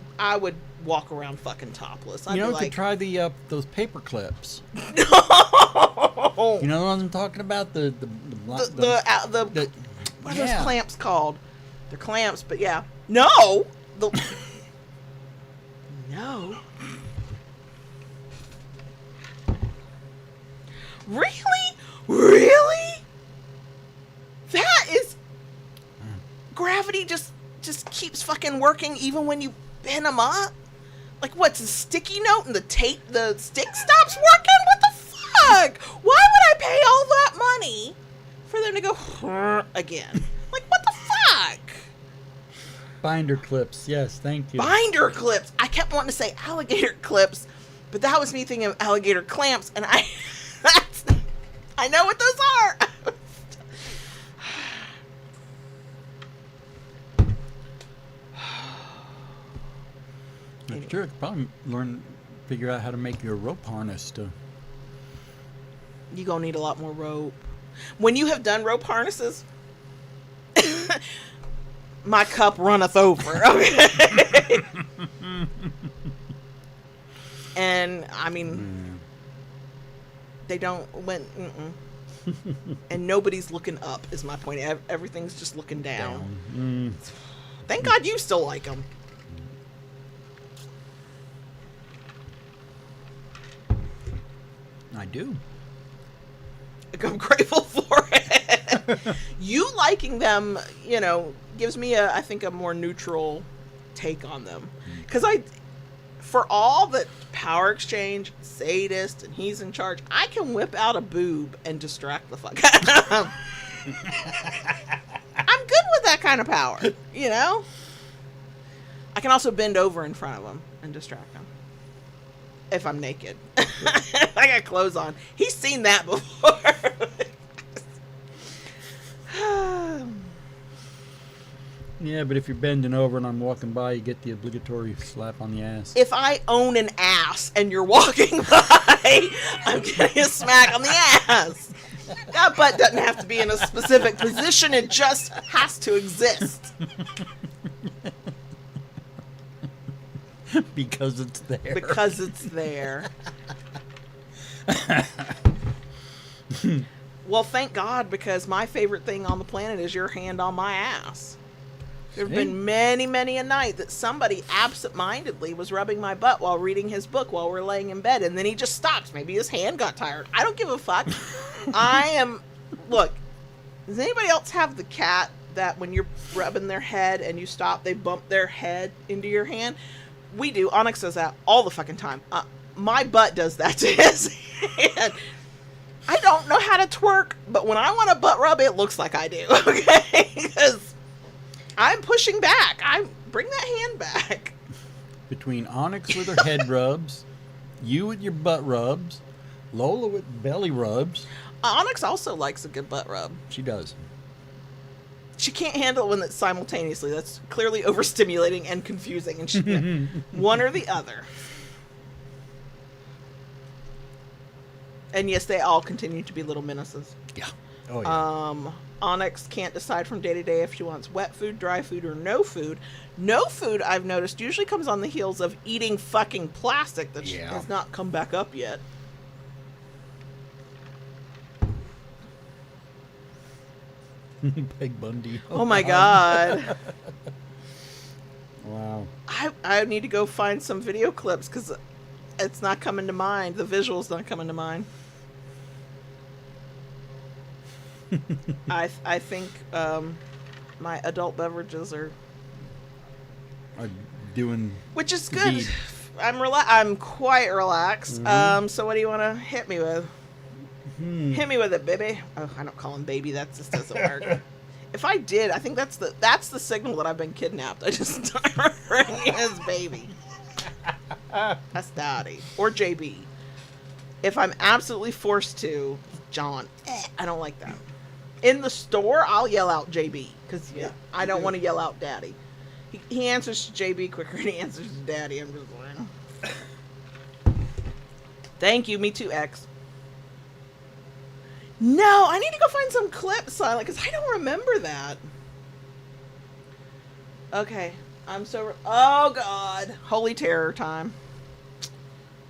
walk around fucking topless. I'd You know, be you like, could try the those paper clips. no. You know the ones I'm talking about? The What are those yeah. clamps called? They're clamps, but yeah. No. No. Really? That is gravity just keeps fucking working even when you pin them up? Like, what's a sticky note and the stick stops working? What the fuck? Why would I pay all that money for them to go again? Like, what the fuck? Binder clips, yes, thank you. Binder clips. I kept wanting to say alligator clips, but that was me thinking of alligator clamps, and I know what those are. That's true. Probably figure out how to make your rope harness to. You're going to need a lot more rope. When you have done rope harnesses, my cup runneth over. Okay. And, I mean, they don't, and nobody's looking up, is my point. Everything's just looking down. Thank God you still like them. I do. I'm grateful for it. You liking them, gives me I think a more neutral take on them. Because for all that power exchange, sadist, and he's in charge, I can whip out a boob and distract the fuck out of him. I'm good with that kind of power, I can also bend over in front of him and distract him. If I'm naked. I got clothes on. He's seen that before. Yeah, but if you're bending over and I'm walking by, you get the obligatory slap on the ass. If I own an ass and you're walking by, I'm getting a smack on the ass. That butt doesn't have to be in a specific position. It just has to exist. Because it's there. Because it's there. Well, thank God, because my favorite thing on the planet is your hand on my ass. There have been many, many a night that somebody absent-mindedly was rubbing my butt while reading his book while we're laying in bed, and then he just stops. Maybe his hand got tired. I don't give a fuck. Look, does anybody else have the cat that when you're rubbing their head and you stop, they bump their head into your hand? We do. Onyx does that all the fucking time. My butt does that to his hand. I don't know how to twerk, but when I want a butt rub, it looks like I do, okay? Because I'm pushing back. Bring that hand back. Between Onyx with her head rubs, you with your butt rubs, Lola with belly rubs. Onyx also likes a good butt rub. She does. She can't handle one that's simultaneously. That's clearly overstimulating and confusing, and she one or the other. And yes, they all continue to be little menaces. Yeah. Oh yeah. Onyx can't decide from day to day if she wants wet food, dry food, or no food. No food, I've noticed, usually comes on the heels of eating fucking plastic that has not come back up yet. Peg Bundy. Oh my God. Wow. I need to go find some video clips because it's not coming to mind. The visual's not coming to mind. I think my adult beverages are doing which is the good. deed. I'm quite relaxed. So what do you want to hit me with? Hit me with it, baby. Oh, I don't call him baby. That just doesn't work. If I did, I think that's the signal that I've been kidnapped. I just start referring to him as baby. That's Daddy or JB. If I'm absolutely forced to, John. I don't like that. In the store, I'll yell out JB because I don't want to yell out Daddy. He answers to JB quicker than he answers to Daddy. I'm just like, thank you. Me too, X. No, I need to go find some clips, Silent, because I don't remember that. Okay, oh God, holy terror time.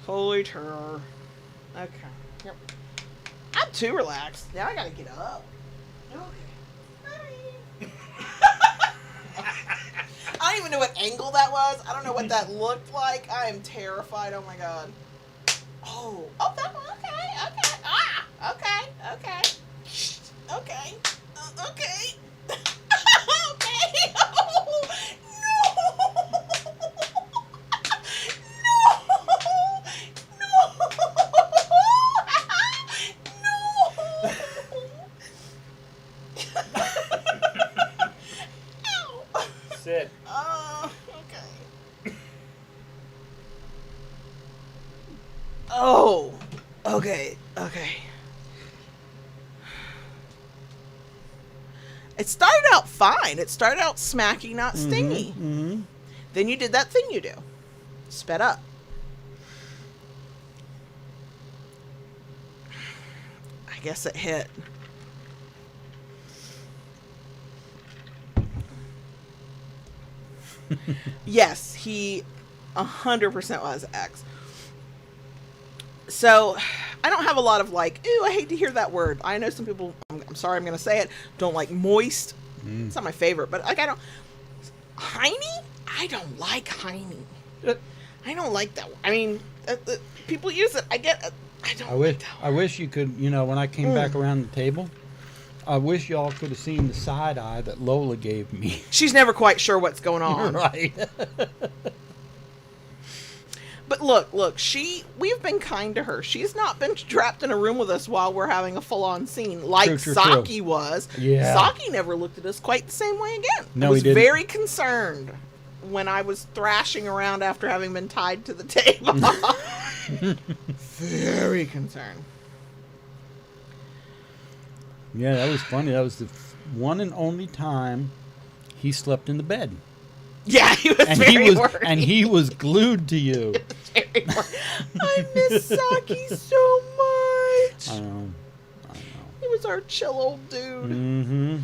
Holy terror. Okay. Yep. I'm too relaxed. Now I gotta get up. Okay. I don't even know what angle that was. I don't know what that looked like. I am terrified. Oh my God. Oh, that one. Okay. Okay. Okay. Okay. Oh, no. Sit. Okay. Oh, okay. It started out fine. It started out smacky, not stingy. Mm-hmm. Then you did that thing you do. Sped up. I guess it hit. Yes, he 100% was X. So, I don't have a lot of like, ooh, I hate to hear that word. I know some people, I'm sorry I'm going to say it, don't like moist. It's not my favorite, but like I don't, Heiny? I don't like Heiny. I don't like that. I mean, people use it. I get I don't like that I wish you could, when I came back around the table, I wish y'all could have seen the side eye that Lola gave me. She's never quite sure what's going on. Right. But look, we've been kind to her. She's not been trapped in a room with us while we're having a full-on scene like True. Saki was. Yeah. Saki never looked at us quite the same way again. No, I was he didn't. very concerned when I was thrashing around after having been tied to the table. Very concerned. Yeah, that was funny. That was the one and only time he slept in the bed. Yeah, he was And very worried. And he was glued to you. I miss Saki so much. I know. He was our chill old dude. Mm-hmm.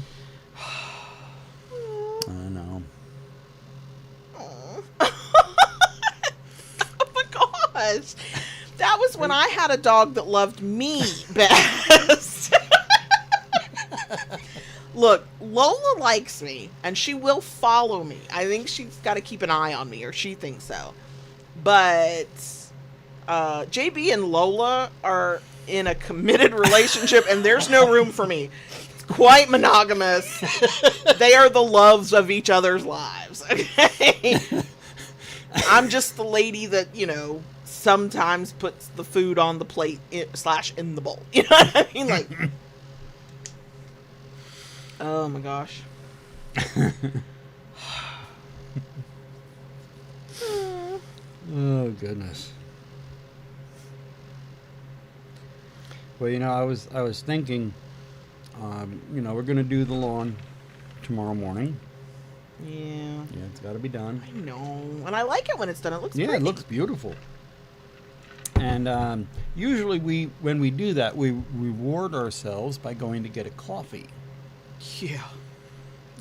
I know. Oh my gosh. That was when I had a dog that loved me best. Look, Lola likes me, and she will follow me. I think she's got to keep an eye on me, or she thinks so. But JB and Lola are in a committed relationship, and there's no room for me. It's quite monogamous. They are the loves of each other's lives, okay? I'm just the lady that, sometimes puts the food on the plate / in the bowl. You know what I mean? Like... Oh my gosh. Oh goodness. Well, I was thinking, we're gonna do the lawn tomorrow morning. Yeah. Yeah, it's got to be done. I know, and I like it when it's done. It looks Yeah, pretty. it looks beautiful. And usually when we do that, we reward ourselves by going to get a coffee. Yeah.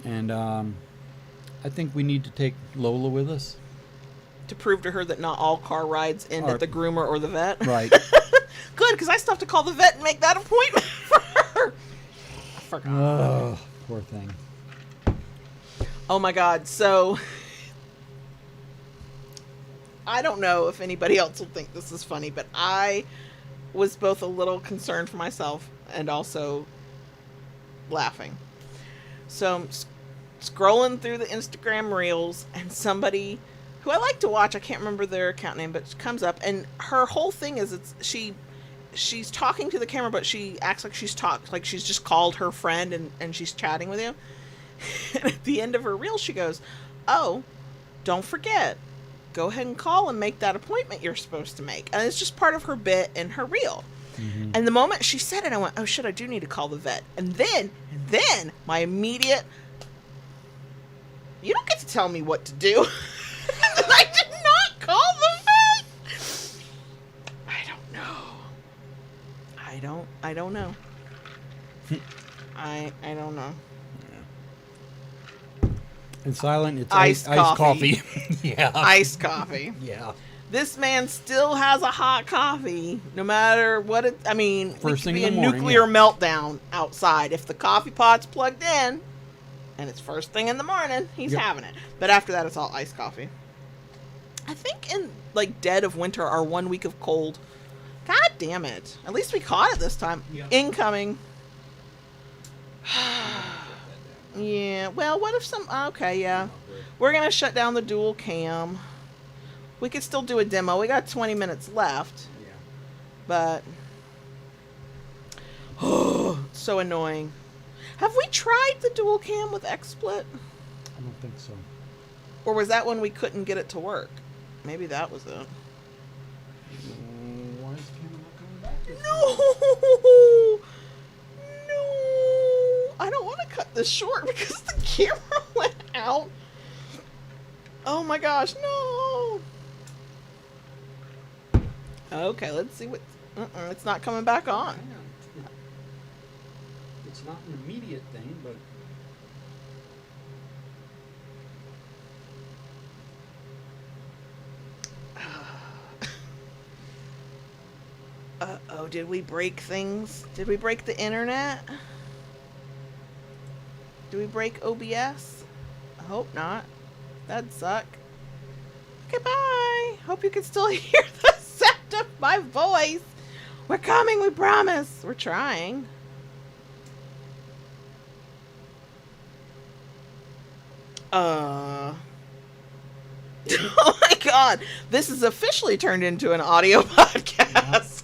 And I think we need to take Lola with us. To prove to her that not all car rides end at the groomer or the vet. Right. Good, because I still have to call the vet and make that appointment for her. I forgot. Oh, poor thing. Oh my God. So, I don't know if anybody else will think this is funny, but I was both a little concerned for myself and also laughing. So I'm scrolling through the Instagram reels, and somebody who I like to watch. I can't remember their account name, but she comes up, and her whole thing is she's talking to the camera, but she acts like she's just called her friend and she's chatting with you. And at the end of her reel, she goes, "Oh, don't forget, go ahead and call and make that appointment you're supposed to make." And it's just part of her bit in her reel. Mm-hmm. And the moment she said it, I went, "Oh shit, I do need to call the vet." And then my immediate, "You don't get to tell me what to do." I did not call the vet. I don't know. I don't know. I don't know. And silent, it's Iced coffee. Yeah. Iced coffee. Yeah. This man still has a hot coffee, no matter what it. I mean, First thing be in the a morning, nuclear yeah. meltdown outside. If the coffee pot's plugged in, and it's first thing in the morning, he's Yep. having it. But after that, it's all iced coffee. I think in like dead of winter or 1 week of cold. God damn it! At least we caught it this time. Yep. Incoming. Yeah. Well, what if some? Okay, yeah. We're gonna shut down the dual cam. We could still do a demo. We got 20 minutes left. Yeah. But so annoying. Have we tried the dual cam with XSplit? I don't think so. Or was that when we couldn't get it to work? Maybe that was it. Why is the camera not coming back? No! No! I don't want to cut this short because the camera went out. Oh my gosh, no! Okay, let's see what... it's not coming back on. Hang on. It's not an immediate thing, but... Uh-oh, did we break things? Did we break the internet? Did we break OBS? I hope not. That'd suck. Okay, bye. Hope you can still hear the sound of my voice. We're coming, we promise. We're trying. Oh my god. This is officially turned into an audio podcast.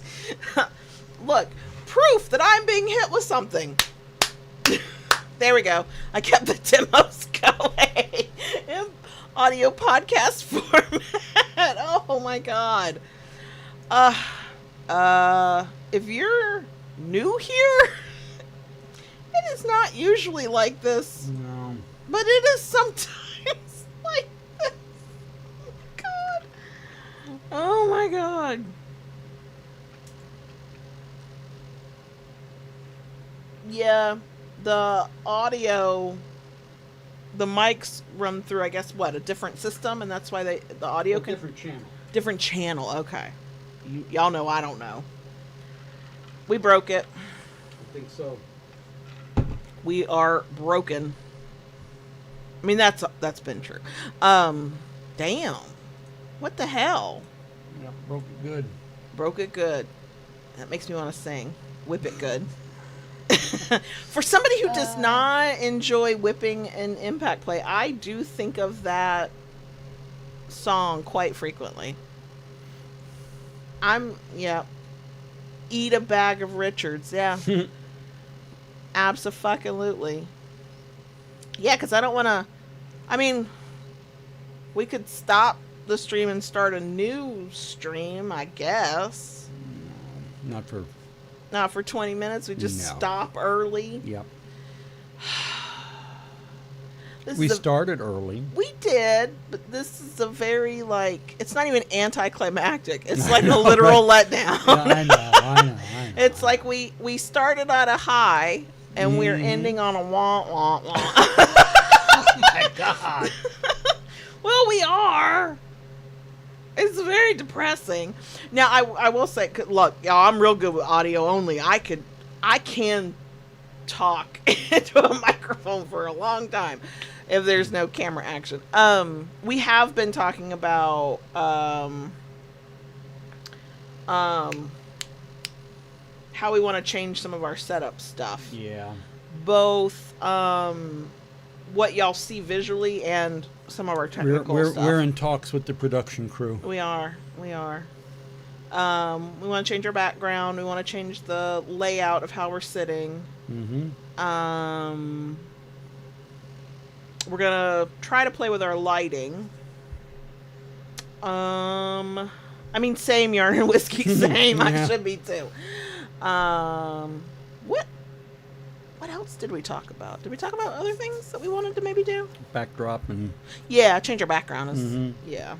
Look, proof that I'm being hit with something. There we go. I kept the demos going in audio podcast format. Oh my god. If you're new here, it is not usually like this, No. but it is sometimes like this. God. Oh my god. Yeah, the audio, the mics run through, I guess, what, a different system, and that's why the audio can... Different channel, okay. Y'all know I don't know. We broke it. I think so. We are broken. I mean, that's been true. Damn. What the hell? Yeah, broke it good. Broke it good. That makes me want to sing. Whip it good. For somebody who does not enjoy whipping and impact play, I do think of that song quite frequently. Eat a bag of Richards, yeah. Abso-fucking-lutely. Yeah, because I don't want to... I mean, we could stop the stream and start a new stream, I guess. Not for... Not for 20 minutes. We just No. stop early. Yep. This We is a- started early. We did, but this is a very, like... It's not even anticlimactic. It's like a literal letdown. Yeah, I know. It's like we started at a high, and we're ending on a wah, wah, wah. Oh my god. Well, we are. It's very depressing. Now, I will say, look, y'all, I'm real good with audio only. I can talk into a microphone for a long time if there's no camera action. We have been talking about how we want to change some of our setup stuff. Yeah. Both what y'all see visually and some of our technical stuff. We're in talks with the production crew. We are. We want to change our background. We want to change the layout of how we're sitting. Mm-hmm. We're going to try to play with our lighting. I mean, same Yarn and Whiskey, same. I should be too. What else did we talk about? Did we talk about other things that we wanted to maybe do? Backdrop and... Yeah, change our background. Mm-hmm. Yeah.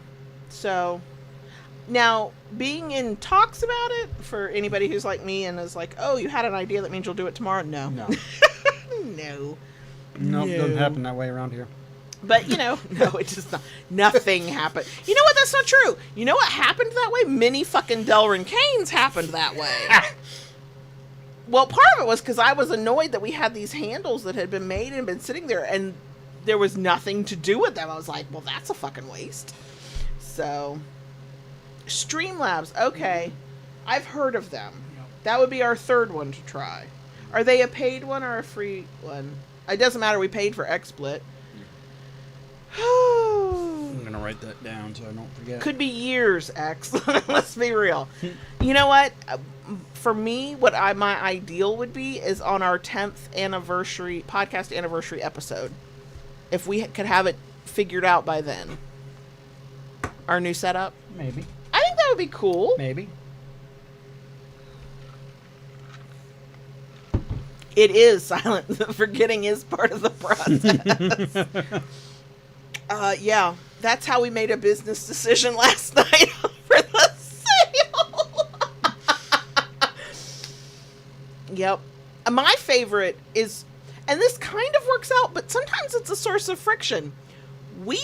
So, now, being in talks about it, for anybody who's like me and is like, oh, you had an idea, that means you'll do it tomorrow? No. No. No. Nope, doesn't happen that way around here. But, no, it just not. Nothing happened. You know what? That's not true. You know what happened that way? Many fucking Delrin Canes happened that way. Well, part of it was because I was annoyed that we had these handles that had been made and been sitting there, and there was nothing to do with them. I was like, well, that's a fucking waste. So, Streamlabs, okay. I've heard of them. That would be our third one to try. Are they a paid one or a free one? It doesn't matter. We paid for XSplit. I'm going to write that down so I don't forget. Could be years, X. Let's be real. You know what? For me, my ideal would be is on our 10th anniversary, podcast anniversary episode. If we could have it figured out by then. Our new setup. Maybe. I think that would be cool. Maybe. It is silent. Forgetting is part of the process. Yeah, that's how we made a business decision last night for the sale. Yep. My favorite is, and this kind of works out, but sometimes it's a source of friction. We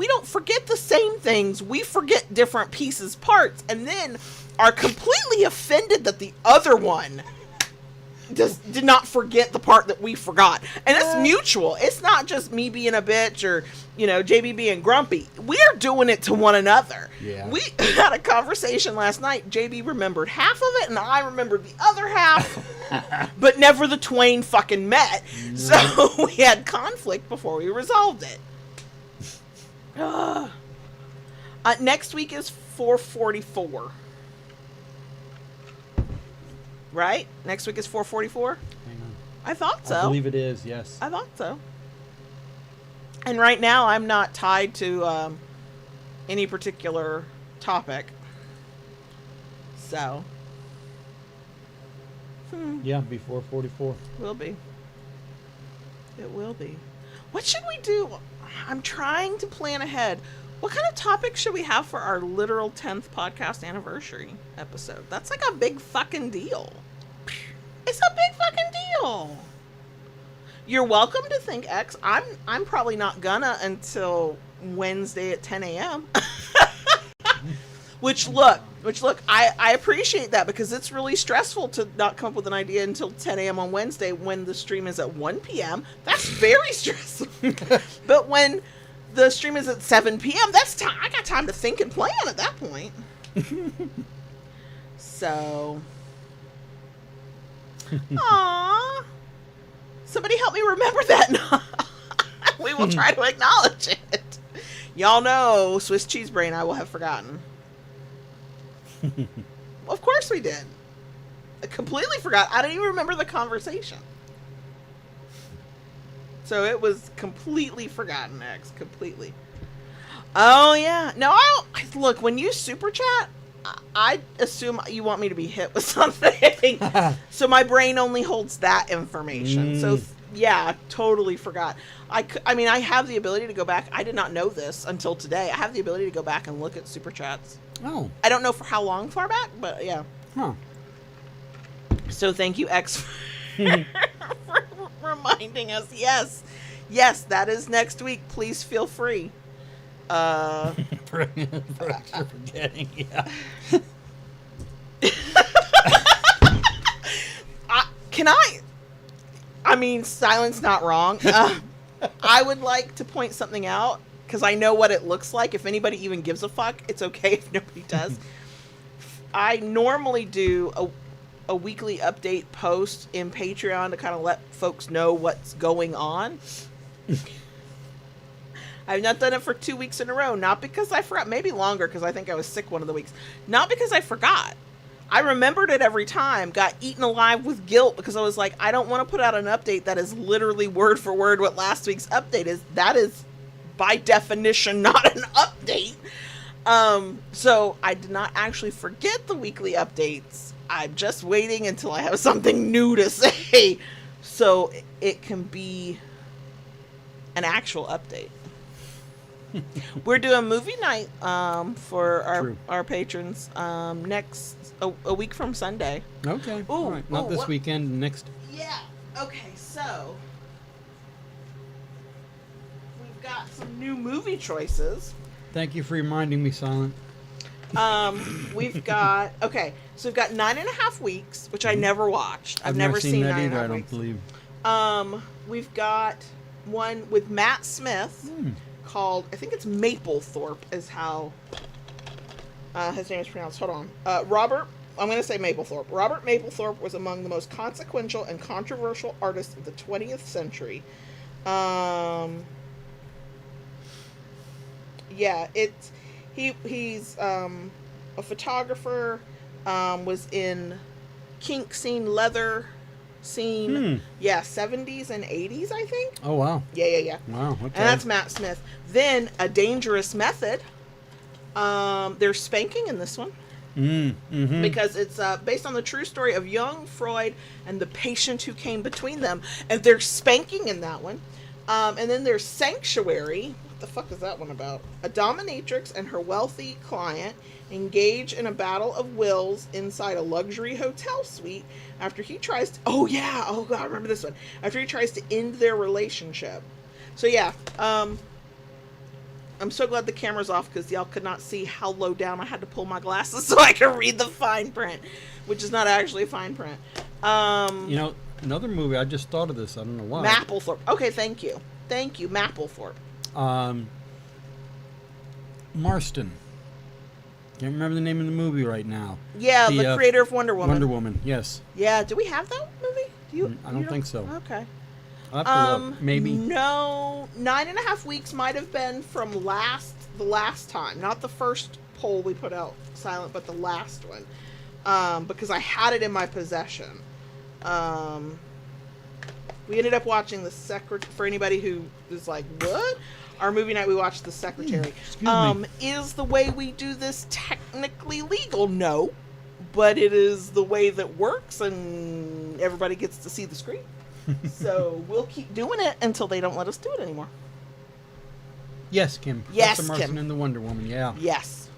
don't forget the same things. We forget different pieces, parts, and then are completely offended that the other one did not forget the part that we forgot. And it's mutual. It's not just me being a bitch or, JB being grumpy. We're doing it to one another. Yeah. We had a conversation last night. JB remembered half of it and I remembered the other half, but never the twain fucking met. No. So we had conflict before we resolved it. Next week is 444. Right? Next week is 444? Hang on. I thought so. I believe it is, yes. I thought so. And right now, I'm not tied to any particular topic. So. Yeah, before 44. Will be. It will be. What should we do? I'm trying to plan ahead. What kind of topic should we have for our literal 10th podcast anniversary episode? That's like a big fucking deal. It's a big fucking deal. You're welcome to think X. I'm probably not gonna until Wednesday at 10 a.m. Which look, I appreciate that because it's really stressful to not come up with an idea until 10 a.m. on Wednesday when the stream is at 1 p.m. That's very stressful. But when the stream is at 7 p.m., that's time. I got time to think and plan at that point. So. Aww. Somebody help me remember that. We will try to acknowledge it. Y'all know, Swiss cheese brain, I will have forgotten. Of course we did. I completely forgot. I don't even remember the conversation. So it was completely forgotten, X. Completely. Oh, yeah. No, look, when you super chat, I assume you want me to be hit with something. So my brain only holds that information. So, yeah, totally forgot. I mean, I have the ability to go back. I did not know this until today. I have the ability to go back and look at super chats. Oh. I don't know for how long far back, but yeah. Huh. So thank you, X, for reminding us. Yes, that is next week. Please feel free. For forgetting, yeah. I mean, silence not wrong. I would like to point something out because I know what it looks like. If anybody even gives a fuck, it's okay if nobody does. I normally do a weekly update post in Patreon to kind of let folks know what's going on. I've not done it for 2 weeks in a row. Not because I forgot. Maybe longer, because I think I was sick one of the weeks. Not because I forgot. I remembered it every time. Got eaten alive with guilt because I was like, I don't want to put out an update that is literally word for word what last week's update is. That is, by definition, not an update. So I did not actually forget the weekly updates. I'm just waiting until I have something new to say, so it can be an actual update. We're doing movie night for our patrons next a week from Sunday. Okay. Ooh, all right. Not this weekend. Next. Yeah. Okay. So we've got some new movie choices. Thank you for reminding me, Silent. We've got So we've got 9.5 Weeks, which I never watched. I've never seen that 9.5 either. I don't Weeks. believe. We've got one with Matt Smith called, I think it's Mapplethorpe is how his name is pronounced. Hold on. Robert, I'm going to say Mapplethorpe. Robert Mapplethorpe was among the most consequential and controversial artists of the 20th century. Yeah, he's a photographer, was in kink scene, leather scene. Yeah, 70s and 80s, I think. Oh, wow. Yeah. Wow, okay. And that's Matt Smith. Then A Dangerous Method. There's spanking in this one. Because it's based on the true story of young Freud and the patient who came between them. And there's spanking in that one. And then there's Sanctuary. What the fuck is that one about? A dominatrix and her wealthy client engage in a battle of wills inside a luxury hotel suite after he tries to... Oh, yeah. Oh, God, I remember this one. After he tries to end their relationship. So, yeah. I'm so glad the camera's off because y'all could not see how low down I had to pull my glasses so I could read the fine print, which is not actually fine print. Another movie, I just thought of this. I don't know why. Mapplethorpe. Okay, thank you. Thank you, Mapplethorpe. Marston. Can't remember the name of the movie right now. Yeah, the creator of Wonder Woman. Wonder Woman, yes. Yeah, do we have that movie? I don't think so. Okay. I'll have to look. Maybe. No, 9.5 Weeks might have been from the last time. Not the first poll we put out, Silent, but the last one. Because I had it in my possession. We ended up watching The Secretary. For anybody who is like, what? Our movie night, we watched The Secretary. Is the way we do this technically legal? No. But it is the way that works, and everybody gets to see the screen. So we'll keep doing it until they don't let us do it anymore. Yes, Kim. Yes, Dr. Marston Kim. and the Wonder Woman, yeah. Yes.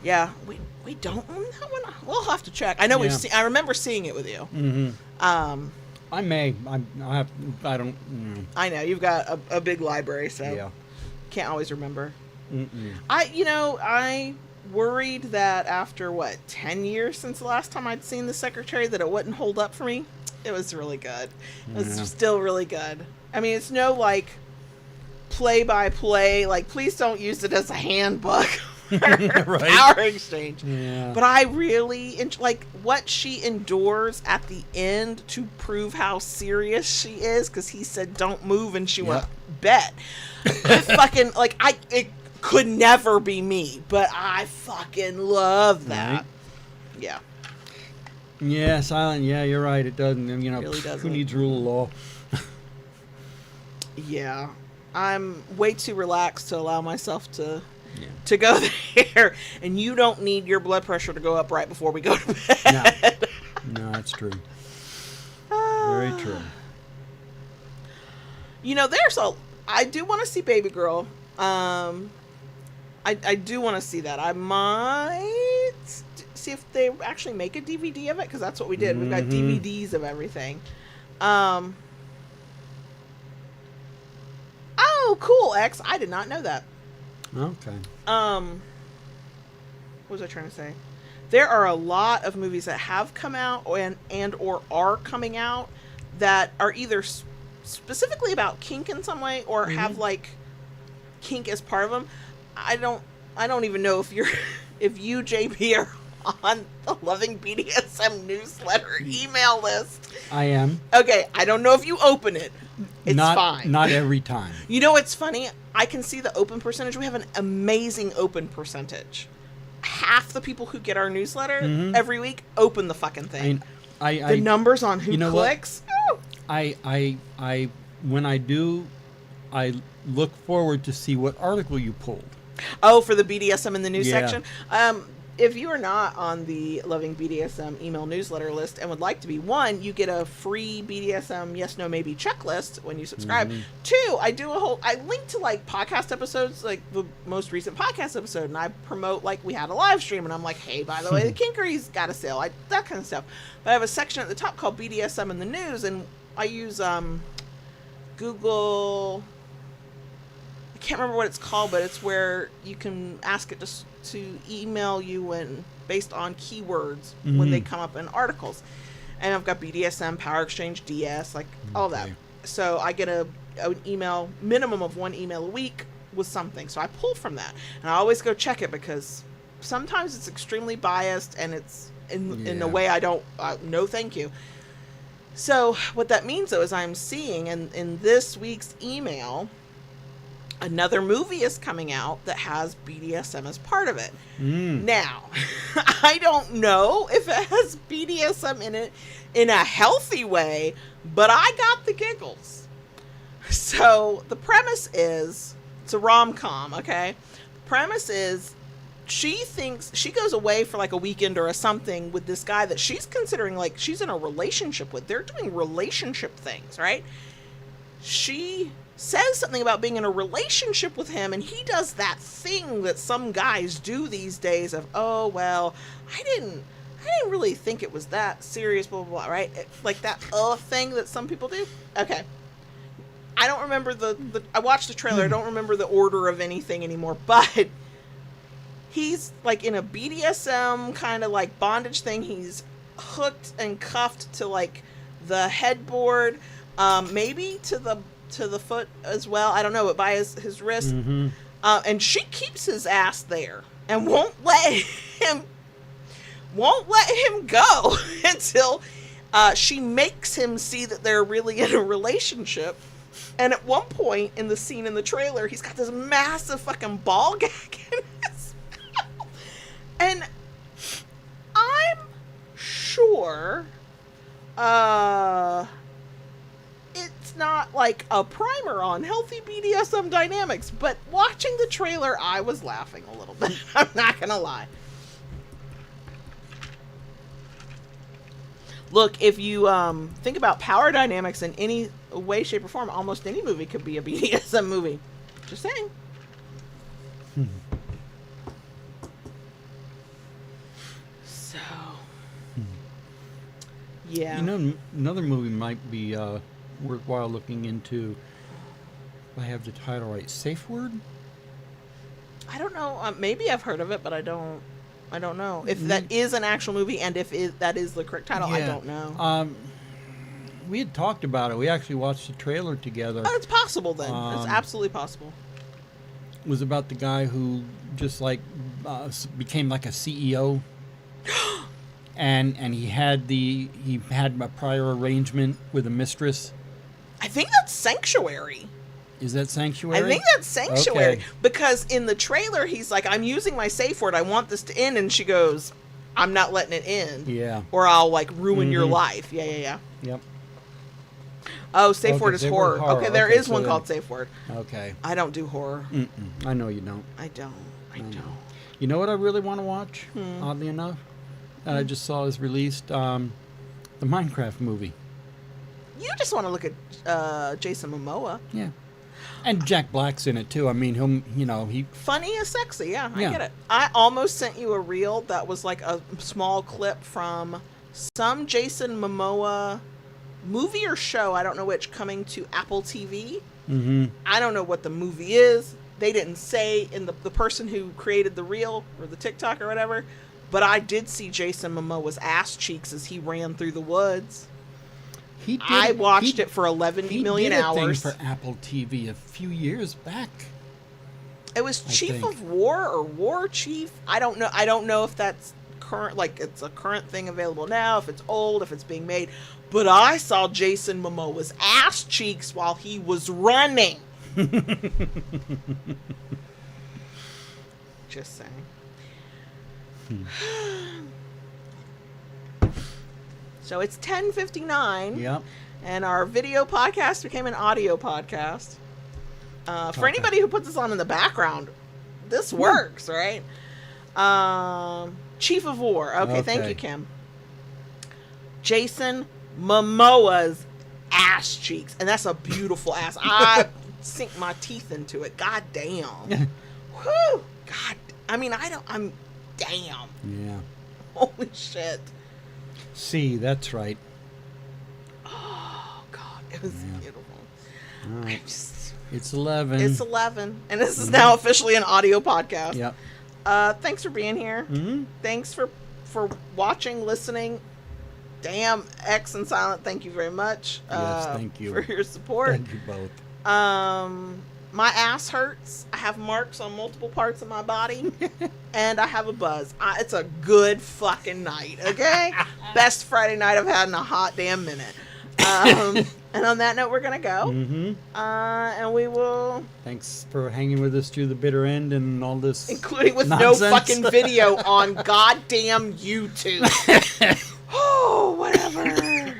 Yeah, we don't own that one. We'll have to check. I know we've seen. I remember seeing it with you. I may. I don't. I know you've got a big library, so can't always remember. I worried that after 10 years since the last time I'd seen The Secretary that it wouldn't hold up for me. It was really good. It was still really good. I mean, it's no play by play. Please don't use it as a handbook. Right. Power exchange. Yeah. But I really what she endures at the end to prove how serious she is, because he said don't move and she went bet. I fucking it could never be me, but I fucking love that. Right. Yeah. Yeah, Silent. Yeah, you're right. It doesn't. Really doesn't. Who needs rule of law? Yeah, I'm way too relaxed to allow myself to go there, and you don't need your blood pressure to go up right before we go to bed. No, that's true. Very true. I do want to see Baby Girl. I do want to see that. I might see if they actually make a DVD of it, because that's what we did. We've got DVDs of everything. Oh, cool, X. I did not know that. Okay. What was I trying to say? There are a lot of movies that have come out and or are coming out that are either specifically about kink in some way or have kink as part of them. I don't even know if you, JP, are on the Loving BDSM newsletter email list? I am. Okay, I don't know if you open it. It's fine. Not every time. You know what's funny? I can see the open percentage. We have an amazing open percentage. Half the people who get our newsletter every week open the fucking thing. The numbers on who clicks. I when I do, I look forward to see what article you pulled. Oh, for the BDSM in the news Yeah. section. If you are not on the Loving BDSM email newsletter list and would like to be, one, you get a free BDSM yes, no, maybe checklist when you subscribe. Two, I link to like podcast episodes, like the most recent podcast episode, and I promote, like, we had a live stream, and I'm like, hey, by the way, the Kinkery's got a sale, that kind of stuff. But I have a section at the top called BDSM in the news, and I use Google. I can't remember what it's called, but it's where you can ask it to email you when based on keywords when they come up in articles. And I've got BDSM, Power Exchange, DS, like all that. So I get an email, minimum of one email a week with something. So I pull from that, and I always go check it because sometimes it's extremely biased and it's in a way I don't. No, thank you. So what that means though is I'm seeing in this week's email, another movie is coming out that has BDSM as part of it. Now, I don't know if it has BDSM in it in a healthy way, but I got the giggles. So the premise is, it's a rom-com, okay? The premise is she goes away for like a weekend or a something with this guy that she's considering like she's in a relationship with. They're doing relationship things, right? She says something about being in a relationship with him, and he does that thing that some guys do these days of, oh, well, I didn't really think it was that serious, blah, blah, blah, right? Like that thing that some people do. Okay. I don't remember I watched the trailer. I don't remember the order of anything anymore, but he's like in a BDSM kind of like bondage thing. He's hooked and cuffed to like the headboard, maybe to the foot as well. I don't know, but by his wrist. And she keeps his ass there and won't let him go until she makes him see that they're really in a relationship. And at one point in the scene in the trailer, he's got this massive fucking ball gag in his mouth. And I'm sure it's not like a primer on healthy BDSM dynamics, but watching the trailer, I was laughing a little bit. I'm not gonna lie. Look, if you think about power dynamics in any way, shape, or form, almost any movie could be a BDSM movie. Just saying. So, yeah. You know, another movie might be worthwhile looking into. If I have the title right, Safe Word? I don't know. Maybe I've heard of it, but I don't know if that is an actual movie, and if that is the correct title. I don't know. We had talked about it. We actually watched the trailer together. Oh, it's possible then. It's absolutely possible. It was about the guy who just like became like a CEO, and he had a prior arrangement with a mistress. I think that's Sanctuary. Is that Sanctuary? I think that's Sanctuary. Okay. Because in the trailer, he's like, I'm using my safe word. I want this to end. And she goes, I'm not letting it end. Yeah. Or I'll, like, ruin your life. Yeah. Yep. Oh, safe word is horror. Okay, there is one called Safe Word. Okay. I don't do horror. I know you don't. I don't. You know what I really want to watch, oddly enough? I just saw is released, the Minecraft movie. You just want to look at Jason Momoa. Yeah. And Jack Black's in it too. I mean, he funny as sexy. Yeah, I get it. I almost sent you a reel that was like a small clip from some Jason Momoa movie or show. I don't know which, coming to Apple TV. I don't know what the movie is. They didn't say in the person who created the reel or the TikTok or whatever. But I did see Jason Momoa's ass cheeks as he ran through the woods. I watched it for 11 million hours. He did a thing for Apple TV a few years back. It was Chief of War or War Chief. I don't know if that's current, like it's a current thing available now, if it's old, if it's being made. But I saw Jason Momoa's ass cheeks while he was running. Just saying. So it's 10:59. Yep. And our video podcast became an audio podcast. For anybody who puts this on in the background, this works, right? Chief of War. Okay, thank you, Kim. Jason Momoa's ass cheeks. And that's a beautiful ass. I sink my teeth into it. God damn. Whew. God. I mean, I'm damn. Yeah. Holy shit. See, that's right. Oh, God. It was beautiful. All right. I'm just... It's 11. It's 11. And this is now officially an audio podcast. Yep. Thanks for being here. Mm-hmm. Thanks for watching, listening. Damn, X and Silent, thank you very much. Yes, thank you. For your support. Thank you both. My ass hurts. I have marks on multiple parts of my body. And I have a buzz. It's a good fucking night, okay? Best Friday night I've had in a hot damn minute. And on that note, we're going to go. Mm-hmm. And we will... Thanks for hanging with us to the bitter end and all this Including with nonsense. no fucking video on goddamn YouTube. Oh, whatever.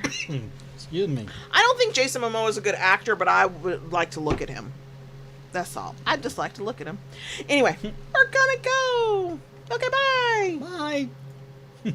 Excuse me. I don't think Jason Momoa is a good actor, but I would like to look at him. That's all. I'd just like to look at him. Anyway, we're gonna go. Okay, bye. Bye.